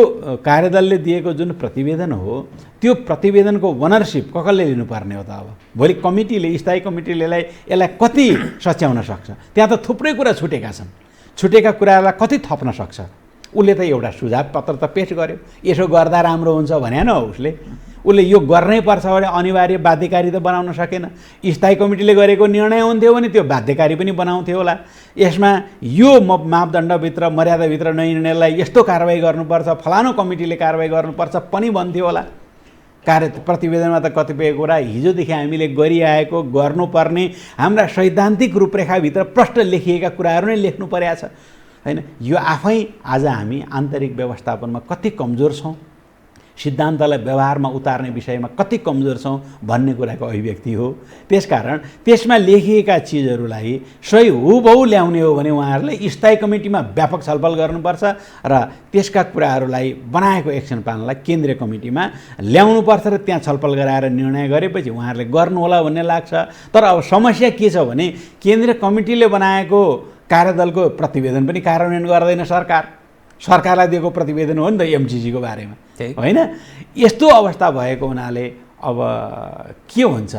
कार्यदलले दिएको जुन प्रतिवेदन हो त्यो प्रतिवेदनको ओनरसिप कसले लिनुपर्ने हो त? अब भोलि कमिटीले, स्थायी कमिटीले यसलाई कति सच्याउन सक्छ? त्यहाँ त थुप्रै कुरा छुटेका छन्, छुटेका कुरालाई कति थप्न सक्छ? उसले त एउटा सुझाव पत्र त पेश गर्यो, यसो गर्दा राम्रो हुन्छ भनेन उसले यो गर्नै पर्छ भने अनिवार्य बाध्यकारी त बनाउन सकेन। स्थायी कमिटीले गरेको निर्णय हुन्थ्यो भने त्यो बाध्यकारी पनि बनाउँथ्यो होला। यसमा यो मापदण्डभित्र मर्यादाभित्र निर्णयलाई यस्तो कारवाही गर्नुपर्छ, फलानु कमिटीले कारवाही गर्नुपर्छ पनि भन्थ्यो होला। प्रतिवेदनमा त कतिपय कुरा हिजोदेखि हामीले गरिआएको, गर्नुपर्ने, हाम्रा सैद्धान्तिक रूपरेखाभित्र प्रष्ट लेखिएका कुराहरू नै लेख्नु परेको छ हैन। यो आफै आज हामी आन्तरिक व्यवस्थापनमा कति कमजोर छौँ, सिद्धान्तलाई व्यवहारमा उतार्ने विषयमा कति कमजोर छौँ भन्ने कुराको अभिव्यक्ति हो। त्यसकारण त्यसमा लेखिएका चिजहरूलाई सही हुबहु ल्याउने हो भने उहाँहरूले स्थायी कमिटीमा व्यापक छलफल गर्नुपर्छ र त्यसका कुराहरूलाई बनाएको एक्सन प्लानलाई केन्द्रीय कमिटीमा ल्याउनुपर्छ र त्यहाँ छलफल गराएर निर्णय गरेपछि उहाँहरूले गर्नुहोला भन्ने लाग्छ। तर अब समस्या के छ भने केन्द्रीय कमिटीले बनाएको कार्यदलको प्रतिवेदन पनि कार्यान्वयन गर्दैन सरकारलाई दिएको प्रतिवेदन हो नि त एमसिसीको बारेमा होइन। यस्तो अवस्था भएको हुनाले अब के हुन्छ?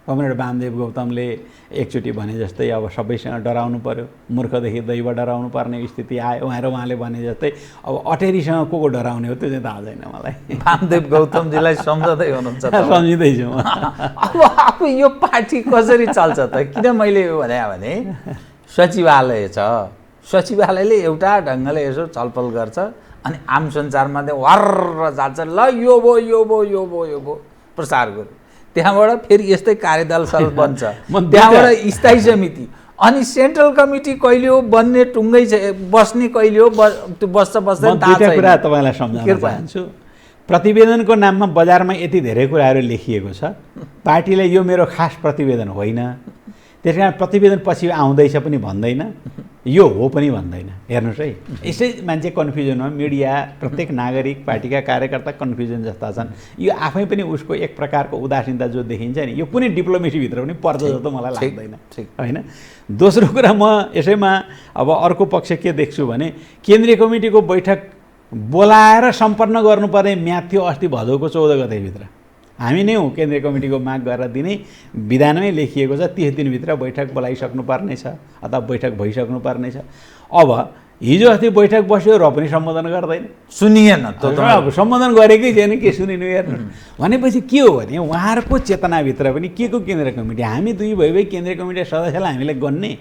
कमरेड वामदेव गौतमले एकचोटि भने जस्तै अब सबैसँग डराउनु पर्यो, मूर्खदेखि दैव डराउनु पर्ने स्थिति आयो। उहाँले भने जस्तै अब अटेरीसँग को डराउने हो त्यो चाहिँ थाहा छैन मलाई। वामदेव गौतमजीलाई सम्झँदै हुनुहुन्छ? सम्झिँदैछु म। अब यो पार्टी कसरी चल्छ त? किन मैले यो भने सचिवालय छ, सचिवालयले एउटा ढङ्गले यसो छलफल गर्छ अनि आम सञ्चारमा वार जान्छ, ल यो भो प्रसार गर्यो। त्यहाँबाट फेरि यस्तै कार्यदल बन्छ, त्यहाँबाट स्थायी समिति, अनि सेन्ट्रल कमिटी कहिले हो बन्ने, टुङ्गै बस्ने कहिले हो, त्यो बस्दै दुईटा कुरा तपाईँलाई सम्झाउन चाहन्छु। प्रतिवेदनको नाममा बजारमा यति धेरै कुराहरू लेखिएको छ, पार्टीले यो मेरो खास प्रतिवेदन होइन, त्यस कारण प्रतिवेदन पछि आउँदैछ पनि भन्दैन, यो हो पनि भन्दैन। हेर्नुहोस् है, यसै मान्छे कन्फ्युजनमा, मिडिया, प्रत्येक नागरिक, पार्टीका कार्यकर्ता कन्फ्युजन जस्ता छन्। यो आफै पनि उसको एक प्रकारको उदासीनता जो देखिन्छ नि, यो कुनै डिप्लोमेसीभित्र पनि पर्छ जस्तो मलाई लाग्दैन होइन। दोस्रो कुरा म यसैमा अब अर्को पक्ष के देख्छु भने केन्द्रीय कमिटीको बैठक बोलाएर सम्पन्न गर्नुपर्ने म्याद थियो अस्ति भदौको 14 गतेभित्र। हामी नै हौँ केन्द्रीय कमिटीको माग गरेर दिने, विधानमै लेखिएको छ 30 दिनभित्र बैठक बोलाइसक्नु पर्नेछ अथवा बैठक भइसक्नु पर्नेछ। अब हिजो अस्ति बैठक बस्यो र पनि सम्बोधन गर्दैन, सुनिएन त, अब सम्बोधन गरेकै छैन, के सुनिनु? हेर्नु भनेपछि के हो भने उहाँहरूको चेतनाभित्र पनि के को केन्द्रीय कमिटी? हामी दुई भइ केन्द्रीय कमिटी सदस्यलाई हामीले गन्ने,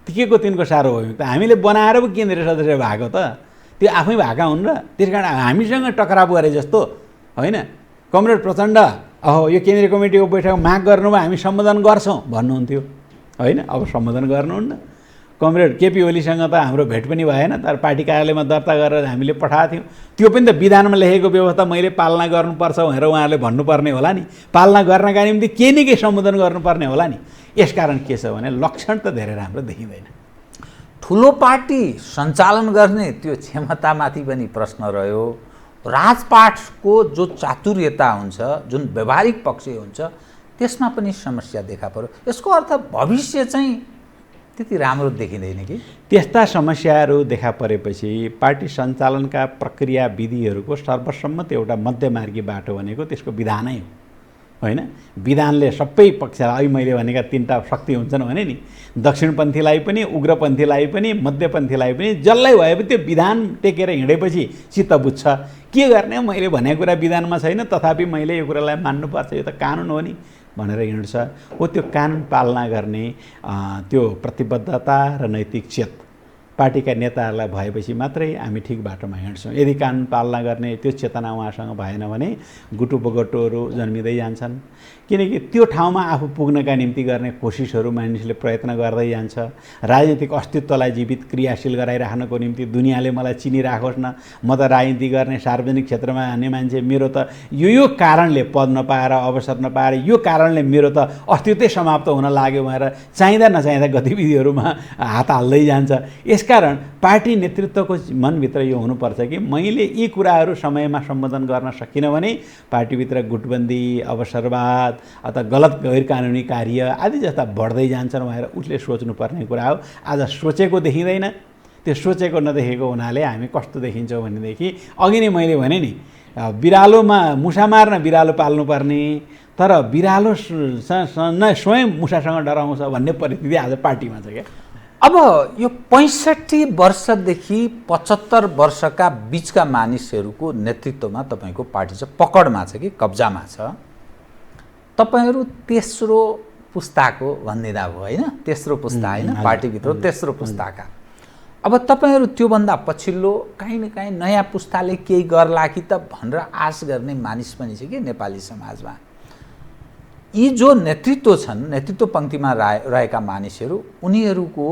के को तिनको साह्रो हो त? हामीले बनाएर पो केन्द्रीय सदस्य भएको त, त्यो आफै भएका हुन् र त्यस कारण हामीसँग टकराव गरे जस्तो होइन। कमरेड प्रचण्ड अहो यो केन्द्रीय कमिटीको बैठक माग गर्नुभयो, हामी सम्बोधन गर्छौँ भन्नुहुन्थ्यो होइन, अब सम्बोधन गर्नुहुन्न। कमरेड केपी ओलीसँग त हाम्रो भेट पनि भएन, तर पार्टी कार्यालयमा दर्ता गरेर हामीले पठाएको थियौँ, त्यो पनि त विधानमा लेखेको व्यवस्था मैले पालना गर्नुपर्छ भनेर उहाँहरूले भन्नुपर्ने होला नि, पालना गर्नका निम्ति केही न केही सम्बोधन गर्नुपर्ने होला नि। यसकारण के छ भने लक्षण त धेरै राम्रो देखिँदैन। ठुलो पार्टी सञ्चालन गर्ने त्यो क्षमतामाथि पनि प्रश्न रह्यो। राजपाटको जो चातुर्यता हुन्छ, जुन व्यवहारिक पक्ष हुन्छ, त्यसमा पनि समस्या देखा पर्यो। यसको अर्थ भविष्य चाहिँ त्यति राम्रो देखिँदैन कि? त्यस्ता समस्याहरू देखा परेपछि पार्टी सञ्चालनका प्रक्रिया विधिहरूको सर्वसम्मत एउटा मध्यमार्गी बाटो भनेको त्यसको विधानै हो। होइन। विधानले सबै पक्षलाई, मैले भनेका 3टा शक्ति हुन्छन् भने नि, दक्षिणपन्थीलाई पनि, उग्रपन्थीलाई पनि, मध्यपन्थीलाई पनि, जसलाई भए पनि त्यो विधान टेकेर हिँडेपछि चित्त बुझ्छ। के गर्ने, मैले भनेको कुरा विधानमा छैन, तथापि मैले यो कुरालाई मान्नुपर्छ, यो त कानुन हो नि भनेर हिँड्छ। हो त्यो कानुन पालना गर्ने त्यो प्रतिबद्धता र नैतिक चेत पार्टीका नेताहरूलाई भएपछि मात्रै हामी ठिक बाटोमा हिँड्छौँ। यदि कानुन पालना गर्ने त्यो चेतना उहाँसँग भएन भने गुटु बगटोहरू जन्मिँदै जान्छन्। किनकि त्यो ठाउँमा आफू पुग्नका निम्ति गर्ने कोसिसहरू मानिसले प्रयत्न गर्दै जान्छ। राजनीतिक अस्तित्वलाई जीवित क्रियाशील गराइराख्नको निम्ति दुनियाँले मलाई चिनिराखोस् न, म त राजनीति गर्ने, सार्वजनिक क्षेत्रमा हान्ने मान्छे, मेरो त यो कारणले पद नपाएर, अवसर नपाएर, यो कारणले मेरो त अस्तित्वै समाप्त हुन लाग्यो भनेर चाहिँदा नचाहिँदा गतिविधिहरूमा हात हाल्दै जान्छ। यसकारण पार्टी नेतृत्वको मनभित्र यो हुनुपर्छ कि मैले यी कुराहरू समयमा सम्बोधन गर्न सकिनँ भने पार्टीभित्र गुटबन्दी, अवसरवाद अथवा गलत गैर कानुनी कार्य आदि जस्ता बढ्दै जान्छन् भनेर उसले सोच्नुपर्ने कुरा हो। आज सोचेको देखिँदैन, त्यो सोचेको नदेखेको हुनाले हामी कस्तो देखिन्छौँ भनेदेखि अघि नै मैले भने नि, बिरालोमा मुसा मार्न बिरालो पाल्नुपर्ने, तर बिरालो स्वयं मुसासँग डराउँछ भन्ने परिस्थिति आज पार्टीमा छ क्या। अब यो 65 वर्षदेखि 75 वर्षका बिचका मानिसहरूको नेतृत्वमा तपाईँको पार्टी चाहिँ पकडमा छ कि कब्जामा छ। तपाईहरू तेस्रो पुस्ताको भनिदिँदा भयो होइन, तेस्रो पुस्ता होइन, पार्टीभित्र तेस्रो पुस्ताका। अब तपाईहरू त्योभन्दा पछिल्लो काहीँ न काहीँ नयाँ पुस्ताले केही गर्ला कि त भनेर आश गर्ने मानिस पनि छ कि नेपाली समाजमा। यी जो नेतृत्व छन्, नेतृत्व पङ्क्तिमा रहेका मानिसहरू, उनीहरूको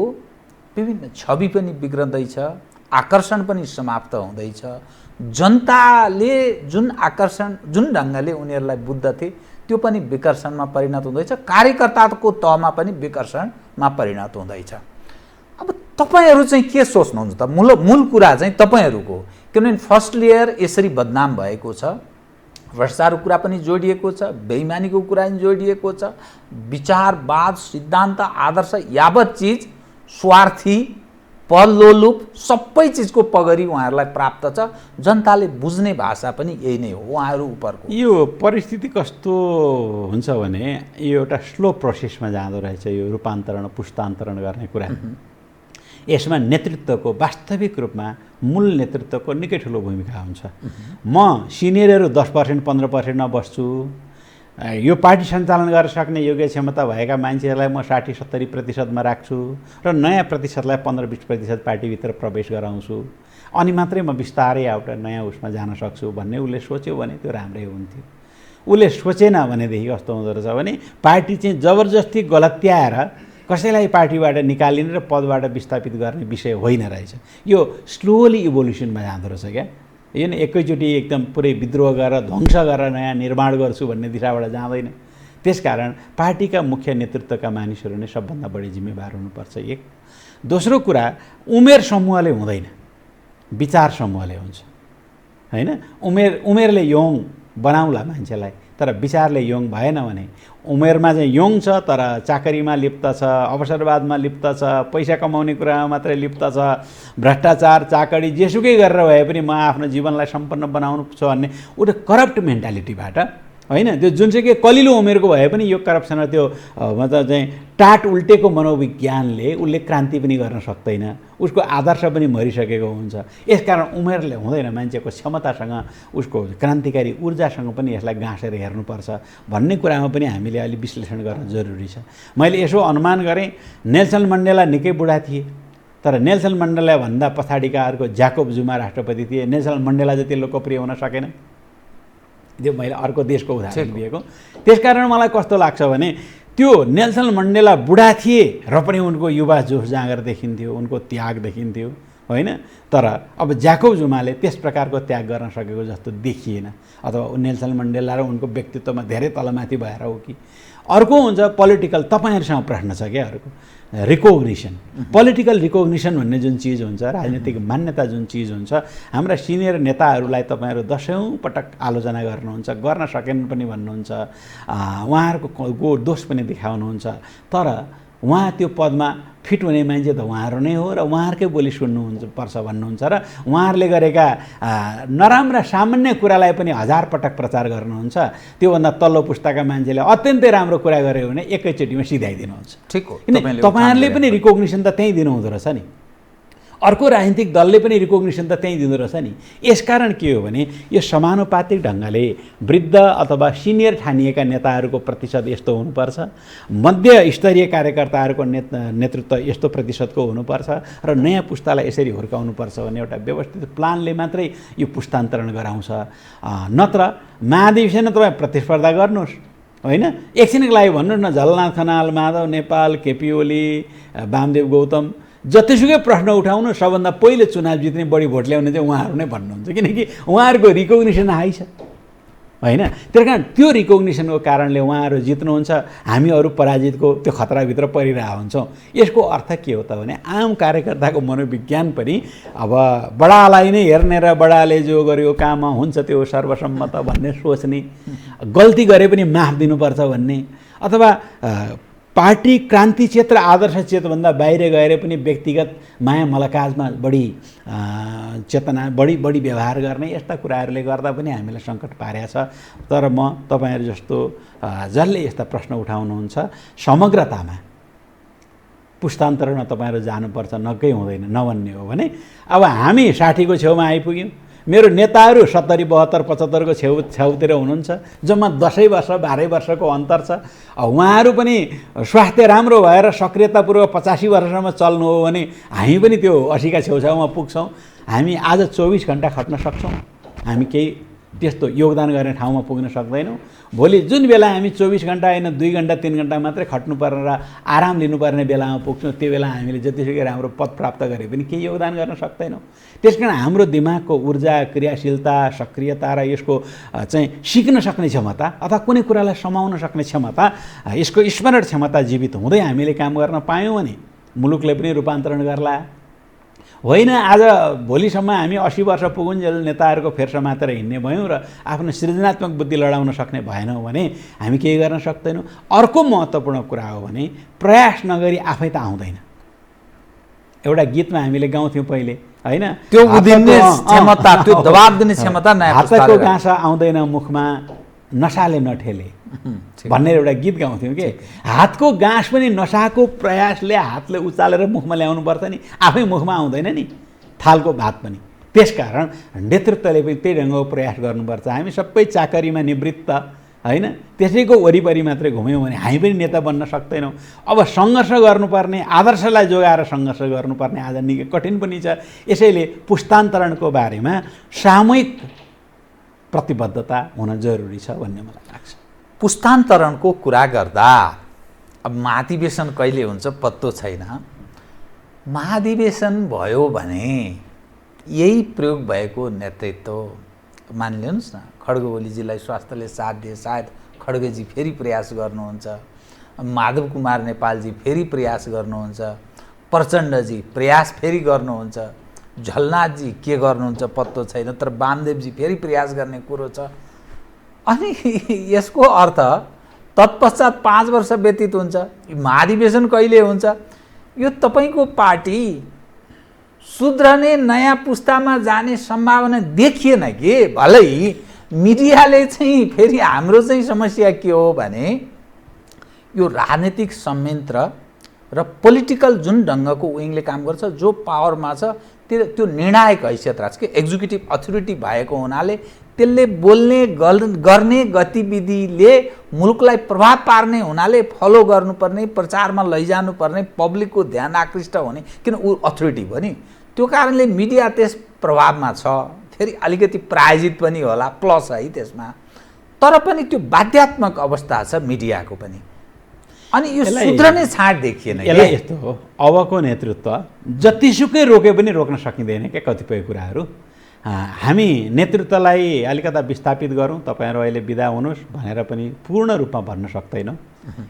विभिन्न छवि पनि बिग्रँदैछ, आकर्षण पनि समाप्त हुँदैछ। जनताले जुन आकर्षण, जुन ढङ्गले उनीहरूलाई बुझ्दथे त्यो पनि विकर्षणमा परिणत हुँदैछ, कार्यकर्ताको तहमा पनि विकर्षणमा परिणत हुँदैछ। अब तपाईँहरू चाहिँ के सोच्नुहुन्छ त? मूल कुरा चाहिँ तपाईँहरूको, किनभने फर्स्ट लेयर यसरी बदनाम भएको छ, भ्रष्टाचारको कुरा पनि जोडिएको छ, बेइमानीको कुरा पनि जोडिएको छ, विचारवाद, सिद्धान्त, आदर्श यावत चिज स्वार्थी, पदलोलुप सबै चिजको पगरी उहाँहरूलाई प्राप्त छ। जनताले बुझ्ने भाषा पनि यही नै हो उहाँहरू उपरको। यो परिस्थिति कस्तो हुन्छ भने यो एउटा स्लो प्रोसेसमा जाँदो रहेछ यो रूपान्तरण, पुस्तान्तरण गर्ने कुरा। यसमा नेतृत्वको वास्तविक रूपमा मूल नेतृत्वको निकै ठुलो भूमिका हुन्छ। म सिनियरहरू 10% 15%मा बस्छु, यो पार्टी सञ्चालन गर्न सक्ने योग्य क्षमता भएका मान्छेहरूलाई म 60-70%मा राख्छु र नयाँ प्रतिशतलाई 15-20% पार्टीभित्र प्रवेश गराउँछु, अनि मात्रै म बिस्तारै एउटा नयाँ उसमा जान सक्छु भन्ने उसले सोच्यो भने त्यो राम्रै हुन्थ्यो। उसले सोचेन भनेदेखि कस्तो हुँदो रहेछ भने पार्टी चाहिँ जबरजस्ती गलत्याएर कसैलाई पार्टीबाट निकालिने र पदबाट विस्थापित गर्ने विषय होइन रहेछ। यो स्लोली इभोल्युसनमा जाँदो रहेछ क्या। यो नि एकैचोटि एकदम पुरै विद्रोह गरेर ध्वंस गरेर नयाँ निर्माण गर्छु भन्ने दिशाबाट जाँदैन। त्यसकारण पार्टीका मुख्य नेतृत्वका मानिसहरू नै सबभन्दा बढी जिम्मेवार हुनुपर्छ। एक। दोस्रो कुरा, उमेर समूहले हुँदैन, विचार समूहले हुन्छ होइन। उमेरले यङ बनाउला मान्छेलाई, तर विचारले यङ भएन भने उमेरमा चाहिँ यङ छ तर चाकरीमा लिप्त छ, अवसरवादमा लिप्त छ, पैसा कमाउने कुरामा मात्रै लिप्त छ, भ्रष्टाचार, चाकरी जेसुकै गरेर भए पनि म आफ्नो जीवनलाई सम्पन्न बनाउनु छ भन्ने एउटा करप्ट मेन्टालिटीबाट होइन, त्यो जुनसुकै कलिलो उमेरको भए पनि यो करप्सन र त्यो मतलब चाहिँ टाट उल्टेको मनोविज्ञानले उसले क्रान्ति पनि गर्न सक्दैन, उसको आदर्श पनि मरिसकेको हुन्छ। यसकारण उमेरले हुँदैन, मान्छेको क्षमतासँग, उसको क्रान्तिकारी ऊर्जासँग पनि यसलाई गाँसेर हेर्नुपर्छ भन्ने कुरामा पनि हामीले अलि विश्लेषण गर्न जरुरी छ। मैले यसो अनुमान गरेँ, नेल्सन मण्डेला निकै बुढा थिए, तर नेल्सन मण्डेला भन्दा पछाडिका अर्को ज्याकोब जुमा राष्ट्रपति थिए, नेल्सन मण्डेला जति लोकप्रिय हुन सकेन। त्यो मैले अर्को देशको उदाहरण दिएको। त्यसकारण मलाई कस्तो लाग्छ भने त्यो नेल्सन मण्डेला बुढा थिए र पनि उनको युवा जोस जाँगर देखिन्थ्यो, उनको त्याग देखिन्थ्यो होइन। तर अब ज्याकोब जुमाले त्यस प्रकारको त्याग गर्न सकेको जस्तो देखिएन, अथवा नेल्सन मण्डेला र उनको व्यक्तित्वमा धेरै तलमाथि भएर हो कि। अर्को हुन्छ पोलिटिकल, तपाईँहरूसँग प्रश्न छ क्या, अर्को रिकोग्निसन, पोलिटिकल रिकोग्निसन भन्ने जुन चिज हुन्छ, राजनीतिक मान्यता जुन चिज हुन्छ, हाम्रा सिनियर नेताहरूलाई तपाईँहरू दशौँ पटक आलोचना गर्नुहुन्छ, गर्न सकेन पनि भन्नुहुन्छ, उहाँहरूको दोष पनि देखाउनुहुन्छ, तर उहाँ त्यो पदमा फिट हुने मान्छे त उहाँहरू नै हो र उहाँहरूकै बोली सुन्नुहुन्छ पर्छ भन्नुहुन्छ र उहाँहरूले गरेका नराम्रा सामान्य कुरालाई पनि 1000 पटक प्रचार गर्नुहुन्छ। त्योभन्दा तल्लो पुस्ताका मान्छेले अत्यन्तै राम्रो कुरा गर्यो भने एकैचोटिमा सिधाइदिनुहुन्छ। ठिक हो, किन तपाईँहरूले पनि रिकग्निसन त त्यहीँ दिनुहुँदो रहेछ नि, अर्को राजनीतिक दलले पनि रिकग्निसन त त्यहीँ दिँदो रहेछ नि। यसकारण के हो भने यो समानुपातिक ढङ्गले वृद्ध अथवा सिनियर ठानिएका नेताहरूको प्रतिशत यस्तो हुनुपर्छ, मध्य स्तरीय कार्यकर्ताहरूको नेतृत्व यस्तो प्रतिशतको हुनुपर्छ र नयाँ पुस्तालाई यसरी हुर्काउनुपर्छ भन्ने एउटा व्यवस्थित प्लानले मात्रै यो पुस्तान्तरण गराउँछ। नत्र महाधिवेशनमा तपाईँ प्रतिस्पर्धा गर्नुहोस् होइन, एकछिनको लागि भन्नुहोस् न झलनाथ खनाल, माधव नेपाल, केपी ओली, वामदेव गौतम जतिसुकै प्रश्न उठाउनु सबभन्दा पहिले चुनाव जित्ने बढी भोट ल्याउने चाहिँ उहाँहरू नै भन्नुहुन्छ, किनकि उहाँहरूको रिकग्निसन हाई छ होइन। त्यही कारण त्यो रिकग्निसनको कारणले उहाँहरू जित्नुहुन्छ, हामी अरू पराजितको त्यो खतराभित्र परिरहेको हुन्छौँ। यसको अर्थ के हो त भने आम कार्यकर्ताको मनोविज्ञान पनि अब बडालाई नै हेर्ने र बडाले जो गर्यो काम हुन्छ त्यो सर्वसम्मत भन्ने सोच्ने, गल्ती गरे पनि माफ दिनुपर्छ भन्ने, अथवा पार्टी क्रान्ति क्षेत्र आदर्श क्षेत्रभन्दा बाहिर गएर पनि व्यक्तिगत माया मलकाजमा बढी चेतना बढी व्यवहार गर्ने यस्ता कुराहरूले गर्दा पनि हामीलाई सङ्कट पारेको छ। तर म तपाईँहरू जस्तो जसले यस्ता प्रश्न उठाउनुहुन्छ समग्रतामा पुस्तान्तरणमा तपाईँहरू जानुपर्छ नक्कै हुँदैन नभन्ने हो भने अब हामी 60 को छेउमा आइपुग्यौँ, मेरो नेताहरू 70, 72, 75 को छेउतिर हुनुहुन्छ, जम्मा 10 वर्ष 12 वर्षको अन्तर छ। उहाँहरू पनि स्वास्थ्य राम्रो भएर सक्रियतापूर्वक 85 वर्षसम्म चल्नु हो भने हामी पनि त्यो 80 का छेउछाउमा पुग्छौँ। हामी आज 24 घण्टा खट्न सक्छौँ, हामी केही त्यस्तो योगदान गर्ने ठाउँमा पुग्न सक्दैनौँ। भोलि जुन बेला हामी 24 घण्टा होइन 2 घण्टा 3 घण्टा मात्रै खट्नुपर्ने र आराम लिनुपर्ने बेलामा पुग्छौँ, त्यो बेला हामीले जतिसुकै राम्रो पद प्राप्त गरे पनि केही योगदान गर्न सक्दैनौँ। त्यसकारण हाम्रो दिमागको ऊर्जा, क्रियाशीलता, सक्रियता र यसको चाहिँ सिक्न सक्ने क्षमता अथवा कुनै कुरालाई समाउन सक्ने क्षमता, यसको स्मरण क्षमता जीवित हुँदै हामीले काम गर्न पायौँ भने मुलुकले पनि रूपान्तरण गर्ला। होइन आज भोलिसम्म हामी 80 वर्ष पुगुन्जेल नेताहरूको फेर्सा मात्र हिँड्ने भयौँ र आफ्नो सृजनात्मक बुद्धि लडाउन सक्ने भएनौँ भने हामी केही गर्न सक्दैनौँ। अर्को महत्त्वपूर्ण कुरा हो भने प्रयास नगरी आफै त आउँदैन। एउटा गीतमा हामीले गाउँथ्यौँ पहिले होइन, त्यो उदिन्ने क्षमता, त्यो दबाब दिने क्षमता नयाँ हातको गाँसा आउँदैन मुखमा नसाले नठेले भन्ने एउटा गीत गाउँथ्यौँ कि हातको गाँस पनि नसाको प्रयासले हातले उचालेर मुखमा ल्याउनुपर्छ नि, आफै मुखमा आउँदैन नि थालको भात पनि। त्यसकारण नेतृत्वले पनि त्यही ढङ्गको प्रयास गर्नुपर्छ। हामी सबै चाकरीमा निवृत्त होइन, त्यसैको वरिपरि मात्रै घुम्यौँ भने हामी पनि नेता बन्न सक्दैनौँ। अब सङ्घर्ष गर्नुपर्ने, आदर्शलाई जोगाएर सङ्घर्ष गर्नुपर्ने आज निकै कठिन पनि छ। यसैले पुस्तान्तरणको बारेमा सामूहिक प्रतिबद्धता हुन जरुरी छ भन्ने मलाई लाग्छ। पुस्तान्तरणको कुरा गर्दा अब महाधिवेशन कहिले हुन्छ पत्तो छैन। महाधिवेशन भयो भने यही प्रयोग भएको नेतृत्व मानिलिनुहोस् न, खड्ग ओलीजीलाई स्वास्थ्यले साथ दिए, सायद खड्गेजी फेरि प्रयास गर्नुहुन्छ, माधव कुमार नेपालजी फेरि प्रयास गर्नुहुन्छ, प्रचण्डजी प्रयास फेरि गर्नुहुन्छ, झलनाथजी के गर्नुहुन्छ पत्तो छैन, तर वामदेवजी फेरि प्रयास गर्ने कुरो छ। अनि यसको अर्थ तत्पश्चात 5 वर्ष व्यतीत हुन्छ, महाधिवेशन कहिले हुन्छ? यो तपाईँको पार्टी सुध्रने नयाँ पुस्तामा जाने सम्भावना देखिएन कि। भलै मिडियाले चाहिँ फेरि हाम्रो चाहिँ समस्या के हो भने यो राजनीतिक संयन्त्र र पोलिटिकल जुन ढङ्गको विङले काम गर्छ, जो पावरमा छ त्यो निर्णायक हैसियत राख्छ कि एक्जिक्युटिभ अथोरिटी भएको हुनाले त्यसले बोल्ने गर्ने गतिविधिले मुलुकलाई प्रभाव पार्ने हुनाले फलो गर्नुपर्ने, प्रचारमा लैजानुपर्ने, पब्लिकको ध्यान आकृष्ट हुने, किन ऊ अथोरिटी हो नि। त्यो कारणले मिडिया त्यस प्रभावमा छ, फेरि अलिकति प्रायोजित पनि होला प्लस है त्यसमा, तर पनि त्यो बाध्यात्मक अवस्था छ मिडियाको पनि। अनि यो सुध्रने छाँट देखिएन। यसलाई यस्तो हो, अबको नेतृत्व जतिसुकै रोके पनि रोक्न सकिँदैन क्या कतिपय कुराहरू। हामी नेतृत्वलाई अलिकता विस्थापित गरौँ, तपाईँहरू अहिले बिदा हुनुहोस् भनेर पनि पूर्ण रूपमा भन्न सक्दैनौँ।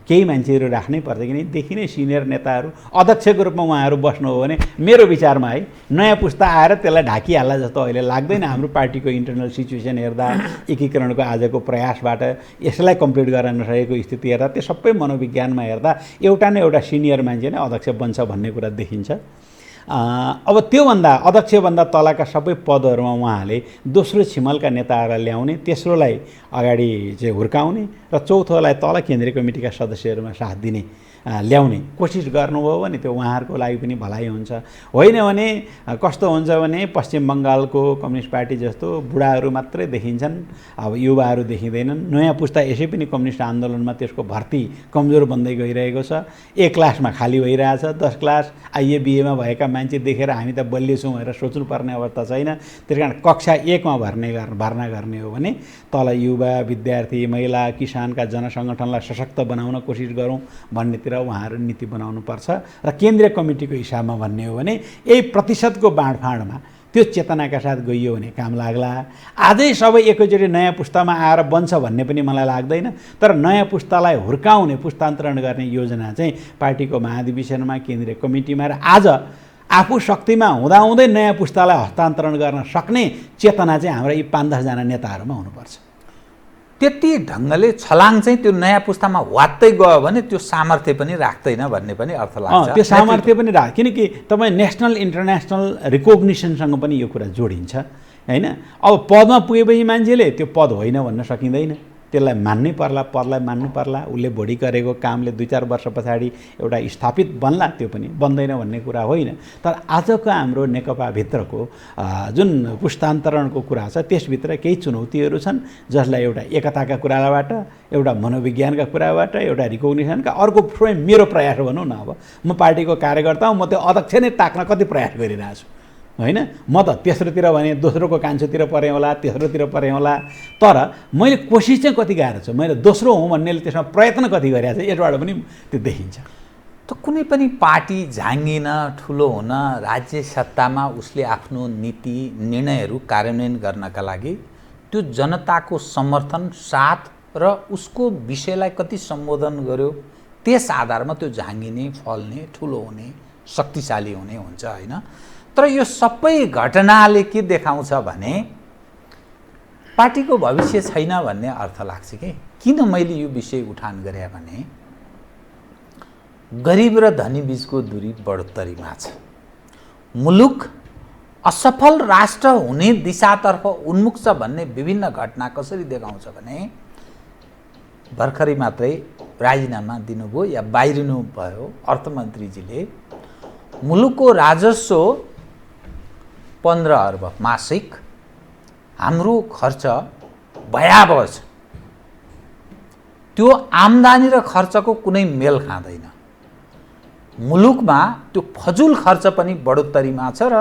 केही मान्छेहरू राख्नै पर्छ, किनदेखि नै सिनियर नेताहरू अध्यक्षको रूपमा उहाँहरू बस्नु हो भने मेरो विचारमा है नयाँ पुस्ता आएर त्यसलाई ढाकिहाल्ला जस्तो अहिले लाग्दैन। हाम्रो पार्टीको इन्टरनल सिचुएसन हेर्दा, एकीकरणको आजको प्रयासबाट यसलाई कम्प्लिट गर्न नसकेको स्थिति हेर्दा, त्यो सबै मनोविज्ञानमा हेर्दा एउटा न एउटा सिनियर मान्छे नै अध्यक्ष बन्छ भन्ने कुरा देखिन्छ। अब त्योभन्दा अध्यक्षभन्दा तलका सबै पदहरूमा उहाँले दोस्रो छिमलका नेताहरूलाई ल्याउने, तेस्रोलाई अगाडि चाहिँ हुर्काउने र चौथोलाई तल केन्द्रीय कमिटीका सदस्यहरूमा साथ दिने ल्याउने कोसिस गर्नुभयो भने त्यो उहाँहरूको लागि पनि भलाइ हुन्छ। होइन भने कस्तो हुन्छ भने पश्चिम बङ्गालको कम्युनिस्ट पार्टी जस्तो बुढाहरू मात्रै देखिन्छन्, अब युवाहरू देखिँदैनन्। नयाँ पुस्ता यसै पनि कम्युनिस्ट आन्दोलनमा त्यसको भर्ती कमजोर बन्दै गइरहेको छ। एक क्लासमा खाली भइरहेछ, 10 क्लास आइए बिएमा भएका मान्छे देखेर हामी त बलियो छौँ भनेर सोच्नुपर्ने अवस्था छैन। त्यस कारण कक्षा 1 मा भर्ना गर्ने हो भने तल युवा, विद्यार्थी, महिला, किसानका जनसङ्गठनलाई सशक्त बनाउन कोसिस गरौँ भन्नेतिर उहाँहरू नीति बनाउनुपर्छ। र केन्द्रीय कमिटीको हिसाबमा भन्ने हो भने यही प्रतिशतको बाँडफाँडमा त्यो चेतनाका साथ गइयो भने काम लाग्ला। आजै सबै एकैचोटि नयाँ पुस्तामा आएर बन्छ भन्ने पनि मलाई लाग्दैन, तर नयाँ पुस्तालाई हुर्काउने, पुस्तान्तरण गर्ने योजना चाहिँ पार्टीको महाधिवेशनमा, केन्द्रीय कमिटीमा र आज आफू शक्तिमा हुँदाहुँदै नयाँ पुस्तालाई हस्तान्तरण गर्न सक्ने चेतना चाहिँ हाम्रा यी 5-10 जना नेताहरूमा हुनुपर्छ। त्यति ढङ्गले छलाङ चाहिँ त्यो नयाँ पुस्तामा वात्तै गयो भने त्यो सामर्थ्य पनि राख्दैन भन्ने पनि अर्थ लाग्छ। त्यो सामर्थ्य पनि किनकि तपाईँ नेसनल इन्टरनेसनल रिकग्निसनसँग पनि यो कुरा जोडिन्छ होइन। अब पदमा पुगेपछि मान्छेले त्यो पद होइन भन्न सकिँदैन, त्यसलाई मान्नै पर्ला, पदलाई मान्नु पर्ला। उसले भोलि गरेको कामले 2-4 वर्ष पछाडि एउटा स्थापित बन्ला, त्यो पनि बन्दैन भन्ने कुरा होइन। तर आजको हाम्रो नेकपाभित्रको जुन पुस्तान्तरणको कुरा छ त्यसभित्र केही चुनौतीहरू छन्, जसलाई एउटा एकताका कुराबाट, एउटा मनोविज्ञानका कुराबाट, एउटा रिकग्निसनका, अर्को स्वयं मेरो प्रयास भनौँ न। अब म पार्टीको कार्यकर्ता हुँ, म त्यो अध्यक्ष नै ताक्न कति प्रयास गरिरहेको छु होइन। म त तेस्रोतिर भने दोस्रोको कान्छोतिर परेँ होला, तेस्रोतिर परेँ होला, तर मैले कोसिस चाहिँ कति गाह्रो छ, मैले दोस्रो हुँ भन्नेले त्यसमा प्रयत्न कति गरिरहेको छ, यसबाट पनि त्यो देखिन्छ। त कुनै पनि पार्टी झाँगिन, ठुलो हुन, राज्य सत्तामा उसले आफ्नो नीति निर्णयहरू कार्यान्वयन गर्नका लागि त्यो जनताको समर्थन, साथ र उसको विषयलाई कति सम्बोधन गर्यो, त्यस आधारमा त्यो झाँगिने, फल्ने, ठुलो हुने, शक्तिशाली हुने हुन्छ होइन। तर यो सबै घटनाले के देखाउँछ भने पार्टीको भविष्य छैन भन्ने अर्थ लाग्छ कि। किन मैले यो विषय उठान गरेँ भने गरिब र धनी बीचको दूरी बढोत्तरीमा छ। मुलुक असफल राष्ट्र हुने दिशातर्फ उन्मुख छ भन्ने विभिन्न घटना कसरी देखाउँछ भने भर्खरै मात्रै राजीनामा दिनुभयो या बाहिरिनु भयो अर्थमन्त्रीजीले। मुलुकको राजस्व 15 अर्ब मासिक, हाम्रो खर्च भयावह छ। त्यो आम्दानी र खर्चको कुनै मेल खाँदैन। मुलुकमा त्यो फजुल खर्च पनि बढोत्तरीमा छ र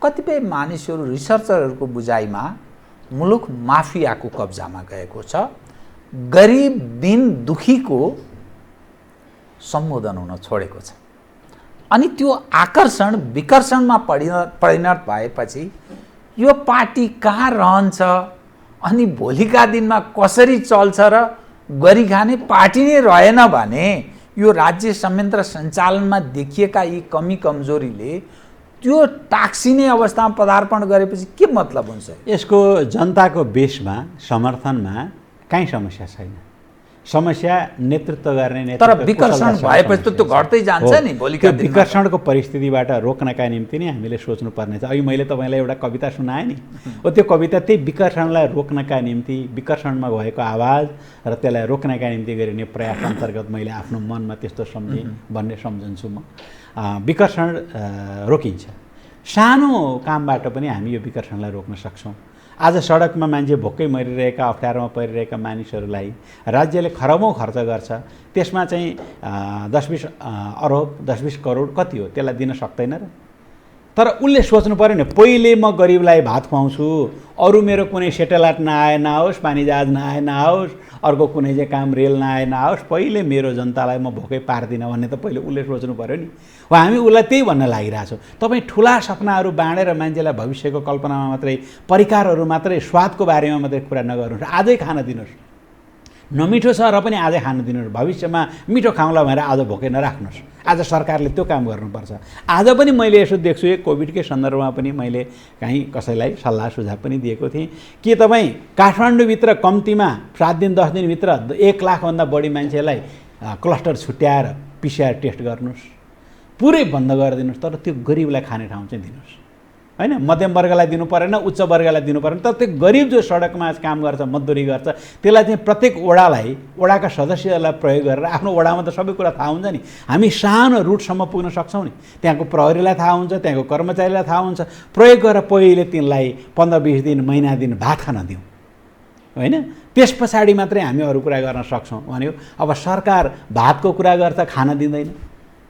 कतिपय मानिसहरू, रिसर्चरहरूको बुझाइमा मुलुक माफियाको कब्जामा गएको छ। गरिब दिन दुखीको सम्बोधन हुन छोडेको छ। अनि त्यो आकर्षण विकर्षणमा परिणत भएपछि यो पार्टी कहाँ रहन्छ अनि भोलिका दिनमा कसरी चल्छ र गरी खाने पार्टी नै रहेन भने यो राज्य संयन्त्र सञ्चालनमा देखिएका यी कमी कमजोरीले त्यो टाक्सिने अवस्थामा पदार्पण गरेपछि के मतलब हुन्छ? यसको जनताको बेसमा, समर्थनमा कहीँ समस्या छैन। समस्या नेतृत्व गर्ने, तर विकर्षण भएपछि त त्यो घट्दै जान्छ नि भोलिका दिनमा। विकर्षणको परिस्थितिबाट रोक्नका निम्ति नै हामीले सोच्नुपर्ने छ। अघि मैले तपाईँलाई एउटा कविता सुनाएँ नि, त्यो कविता त्यही विकर्षणलाई रोक्नका निम्ति, विकर्षणमा भएको आवाज र त्यसलाई रोक्नका निम्ति गरिने प्रयास अन्तर्गत मैले आफ्नो मनमा त्यस्तो सम्झेँ भन्ने सम्झन्छु म। विकर्षण रोकिन्छ। सानो कामबाट पनि हामी यो विकर्षणलाई रोक्न सक्छौँ। आज सडकमा मान्छे भोकै मरिरहेका, अप्ठ्यारोमा परिरहेका मानिसहरूलाई राज्यले खरबौँ खर्च गर्छ, त्यसमा चाहिँ 10-20 अरब 10-20 करोड कति हो त्यसलाई दिन सक्दैन र। तर उसले सोच्नु पऱ्यो नि, पहिले म गरिबलाई भात खुवाउँछु, अरू मेरो कुनै सेटेलाइट नआए नआओस्, पानी जहाज नआए नआओस्, अर्को कुनै चाहिँ काम रेल नआए नआओस्, पहिले मेरो जनतालाई म भोकै पार्दिनँ भन्ने त पहिले उसले सोच्नु पऱ्यो नि। हो हामी उसलाई त्यही भन्न लागिरहेछौँ। तपाईँ ठुला सपनाहरू बाँडेर मान्छेलाई भविष्यको कल्पनामा मात्रै, परिकारहरू मात्रै, स्वादको बारेमा मात्रै कुरा नगर्नुहोस्, आजै खान दिनुहोस्। नमिठो छ र पनि आजै खान दिनुहोस्, भविष्यमा मिठो खाउँला भनेर आज भोकै नराख्नुहोस्। आज सरकारले त्यो काम गर्नुपर्छ। आज पनि मैले यसो देख्छु, यो कोभिडकै सन्दर्भमा पनि मैले कहीँ कसैलाई सल्लाह सुझाव पनि दिएको थिएँ कि तपाईँ काठमाडौँभित्र कम्तीमा 7 दिन 10 दिनभित्र 1 लाखभन्दा बढी मान्छेलाई क्लस्टर छुट्याएर PCR टेस्ट गर्नुहोस्, पुरै बन्द गरिदिनुहोस्, तर त्यो गरिबलाई खाने ठाउँ चाहिँ दिनुहोस् होइन। मध्यम वर्गलाई दिनु परेन, उच्च वर्गलाई दिनु परेन, तर त्यो गरिब जो सडकमा काम गर्छ, मजदुरी गर्छ, त्यसलाई चाहिँ प्रत्येक वडाका सदस्यहरूलाई प्रयोग गरेर, आफ्नो वडामा त सबै कुरा थाहा हुन्छ नि, हामी सानो रुटसम्म पुग्न सक्छौँ नि। त्यहाँको प्रहरीलाई थाहा हुन्छ, त्यहाँको कर्मचारीलाई थाहा हुन्छ, प्रयोग गरेर पहिले तिनलाई 15-20 दिन, महिना दिन भात खान दिउँ होइन। त्यस पछाडि मात्रै हामी अरू कुरा गर्न सक्छौँ भन्यो। अब सरकार भातको कुरा गर्छ, खान दिँदैन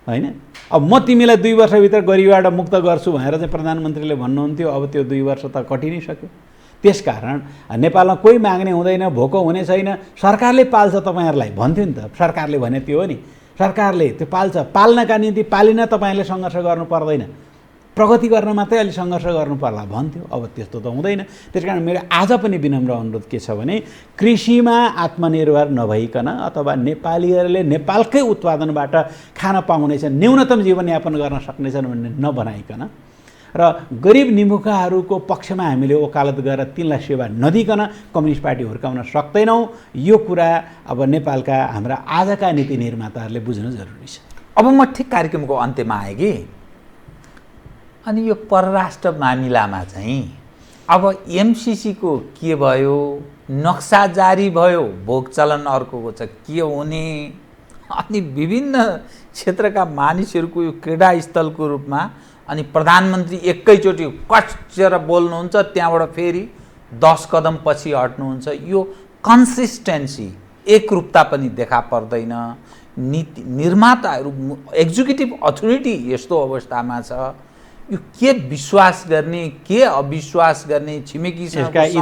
होइन। अब म तिमीलाई 2 वर्षभित्र गरिबबाट मुक्त गर्छु भनेर चाहिँ प्रधानमन्त्रीले भन्नुहुन्थ्यो, अब त्यो 2 वर्ष त कटि नै सक्यो। त्यसकारण नेपालमा कोही माग्ने हुँदैन, भोको हुने छैन, सरकारले पाल्छ तपाईँहरूलाई भन्थ्यो नि त। सरकारले भने त्यो हो नि, सरकारले त्यो पाल्छ, पाल्नका निम्ति पालिन तपाईँहरूले सङ्घर्ष गर्नु पर्दैन, प्रगति गर्न मात्रै अलि सङ्घर्ष गर्नु पर्ला भन्थ्यो। अब त्यस्तो त हुँदैन। त्यसकारण मेरो आज पनि विनम्र अनुरोध के छ भने, कृषिमा आत्मनिर्भर नभइकन अथवा नेपालीहरूले नेपालकै उत्पादनबाट खान पाउनेछ, न्यूनतम जीवनयापन गर्न सक्नेछन् भन्ने नबनाइकन र गरिब निमुखाहरूको पक्षमा हामीले वकालत गरेर तिनलाई सेवा नदिकन कम्युनिस्ट पार्टी हुर्काउन सक्दैनौँ। यो कुरा अब नेपालका हाम्रा आजका नीति निर्माताहरूले बुझ्न जरुरी छ। अब म ठिक कार्यक्रमको अन्त्यमा आएँ कि, अनि यो परराष्ट्र मामिलामा चाहिँ अब एमसिसीको के भयो, नक्सा जारी भयो, भोग चलन अर्कोको छ के हुने, अनि विभिन्न क्षेत्रका मानिसहरूको यो क्रीडा स्थलको रूपमा, अनि प्रधानमन्त्री एकैचोटि कचेर बोल्नुहुन्छ, त्यहाँबाट फेरि 10 कदम पछि हट्नुहुन्छ। यो कन्सिस्टेन्सी, एकरूपता पनि देखा पर्दैन। नीति निर्माताहरू, एक्जिक्युटिभ अथोरिटी यस्तो अवस्थामा छ, यो के विश्वास गर्ने, के अविश्वास गर्ने, छिमेकीसँग यी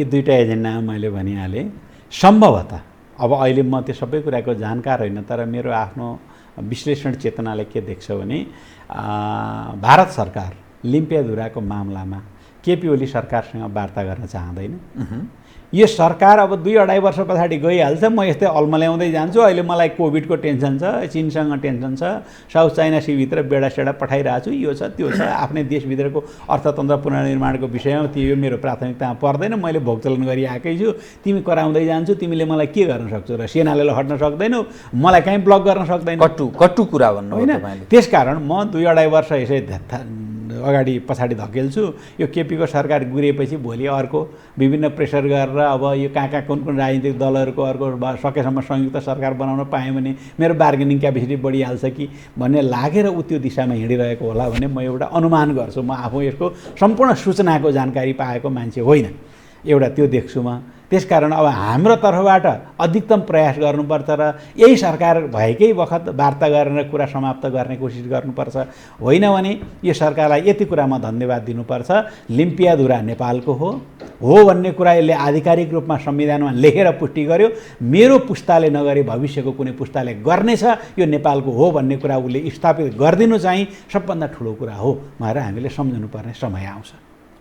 दुईटा एजेन्डामा मैले भनिहालेँ। सम्भवतः अब अहिले म त्यो सबै कुराको जानकार होइन, तर मेरो आफ्नो विश्लेषण चेतनाले के देख्छ भने, भारत सरकार लिम्पियाधुराको मामलामा केपी ओली सरकारसँग वार्ता गर्न चाहँदैन। यो सरकार अब 2-2.5 वर्ष पछाडि गइहाल्छ, म यस्तै अल्मल्याउँदै जान्छु। अहिले मलाई कोभिडको टेन्सन छ, चीनसँग टेन्सन छ, साउथ चाइना सीभित्र बेडासेडा पठाइरहेको छु, यो छ त्यो छ, आफ्नै देशभित्रको अर्थतन्त्र पुनर्निर्माणको विषयमा यो मेरो प्राथमिकतामा पर्दैन, मैले भोगचलन गरिआएकै छु, तिमी कराउँदै जान्छु, तिमीले मलाई के गर्न सक्छौ र सेनाले हट्न सक्दैनौ, मलाई कहीँ ब्लक गर्न सक्दैन। कटु कुरा भन्नु होइन। त्यसकारण म 2-2.5 वर्ष यसै अगाडि पछाडि धकेल्छु। यो केपीको सरकार गुरेपछि भोलि अर्को विभिन्न प्रेसर गरेर अब यो कहाँ कुन राजनीतिक दलहरूको अर्को सकेसम्म संयुक्त सरकार बनाउन पाएँ भने मेरो बार्गेनिङ क्यापेसिटी बढिहाल्छ कि भन्ने लागेर ऊ त्यो दिशामा हिँडिरहेको होला भन्ने म एउटा अनुमान गर्छु। म आफू यसको सम्पूर्ण सूचनाको जानकारी पाएको मान्छे होइन, एउटा त्यो देख्छु म। त्यसकारण अब हाम्रो तर्फबाट अधिकतम प्रयास गर्नुपर्छ र यही सरकार भएकै बखत वार्ता गरेर कुरा समाप्त गर्ने कोसिस गर्नुपर्छ। होइन भने यो सरकारलाई यति कुरामा धन्यवाद दिनुपर्छ, लिम्पियाधुरा नेपालको हो भन्ने कुरा यसले आधिकारिक रूपमा संविधानमा लेखेर पुष्टि गर्यो। मेरो पुस्ताले नगरे भविष्यको कुनै पुस्ताले गर्नेछ, यो नेपालको हो भन्ने कुरा उसले स्थापित गरिदिनु चाहिँ सबभन्दा ठुलो कुरा हो भनेर हामीले सम्झनुपर्ने समय आउँछ।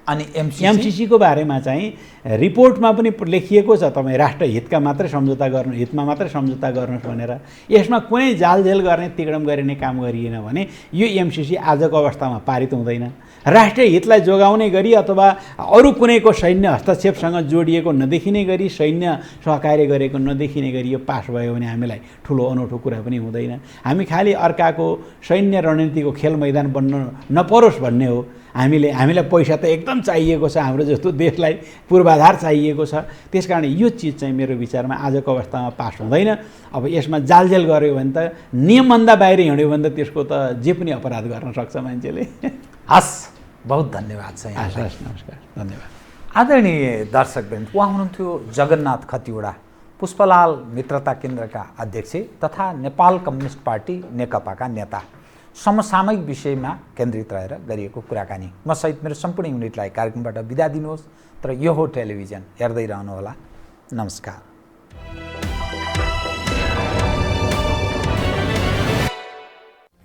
अनि एमसिसीको बारेमा चाहिँ रिपोर्टमा पनि लेखिएको छ, तपाईँ राष्ट्र हितका मात्रै सम्झौता गर्नु, हितमा मात्रै सम्झौता गर्नुहोस् भनेर। यसमा कुनै जालझेल गर्ने, तिगडम गरिने काम गरिएन भने यो एमसिसी आजको अवस्थामा पारित हुँदैन। राष्ट्रिय हितलाई जोगाउने गरी अथवा अरू कुनैको सैन्य हस्तक्षेपसँग जोडिएको नदेखिने गरी, सैन्य सहकार्य गरेको नदेखिने गरी यो पास भयो भने हामीलाई ठुलो अनौठो कुरा पनि हुँदैन। हामी खालि अर्काको सैन्य रणनीतिको खेल मैदान बन्न नपरोस् भन्ने हो। हामीलाई पैसा त एकदम चाहिएको छ, हाम्रो जस्तो देशलाई पूर्वाधार चाहिएको छ। त्यसकारण यो चिज चाहिँ मेरो विचारमा आजको अवस्थामा पास हुँदैन। अब यसमा जालझेल गऱ्यो भने त, नियमभन्दा बाहिर हिँड्यो भने त त्यसको त जे पनि अपराध गर्न सक्छ मान्छेले। हस्, बहुत धन्यवाद छ। नमस्कार, धन्यवाद। आदरणीय दर्शकवृन्द, उहाँ हुनुहुन्थ्यो जगन्नाथ खतिवडा, पुष्पलाल मित्रता केन्द्रका अध्यक्ष तथा नेपाल कम्युनिस्ट पार्टी नेकपाका नेता। समसामयिक विषयमा केन्द्रित रहेर गरिएको कुराकानी। म सहित मेरो सम्पूर्ण युनिटलाई कार्यक्रमबाट बिदा दिनुहोस्, तर यो हो टेलिभिजन, हेर्दै रहनुहोला। नमस्कार।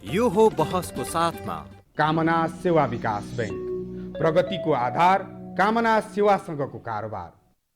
यो हो बहसको साथमा कामना सेवा विकास बैंक, प्रगतिको आधार कामना सेवासँगको कारोबार।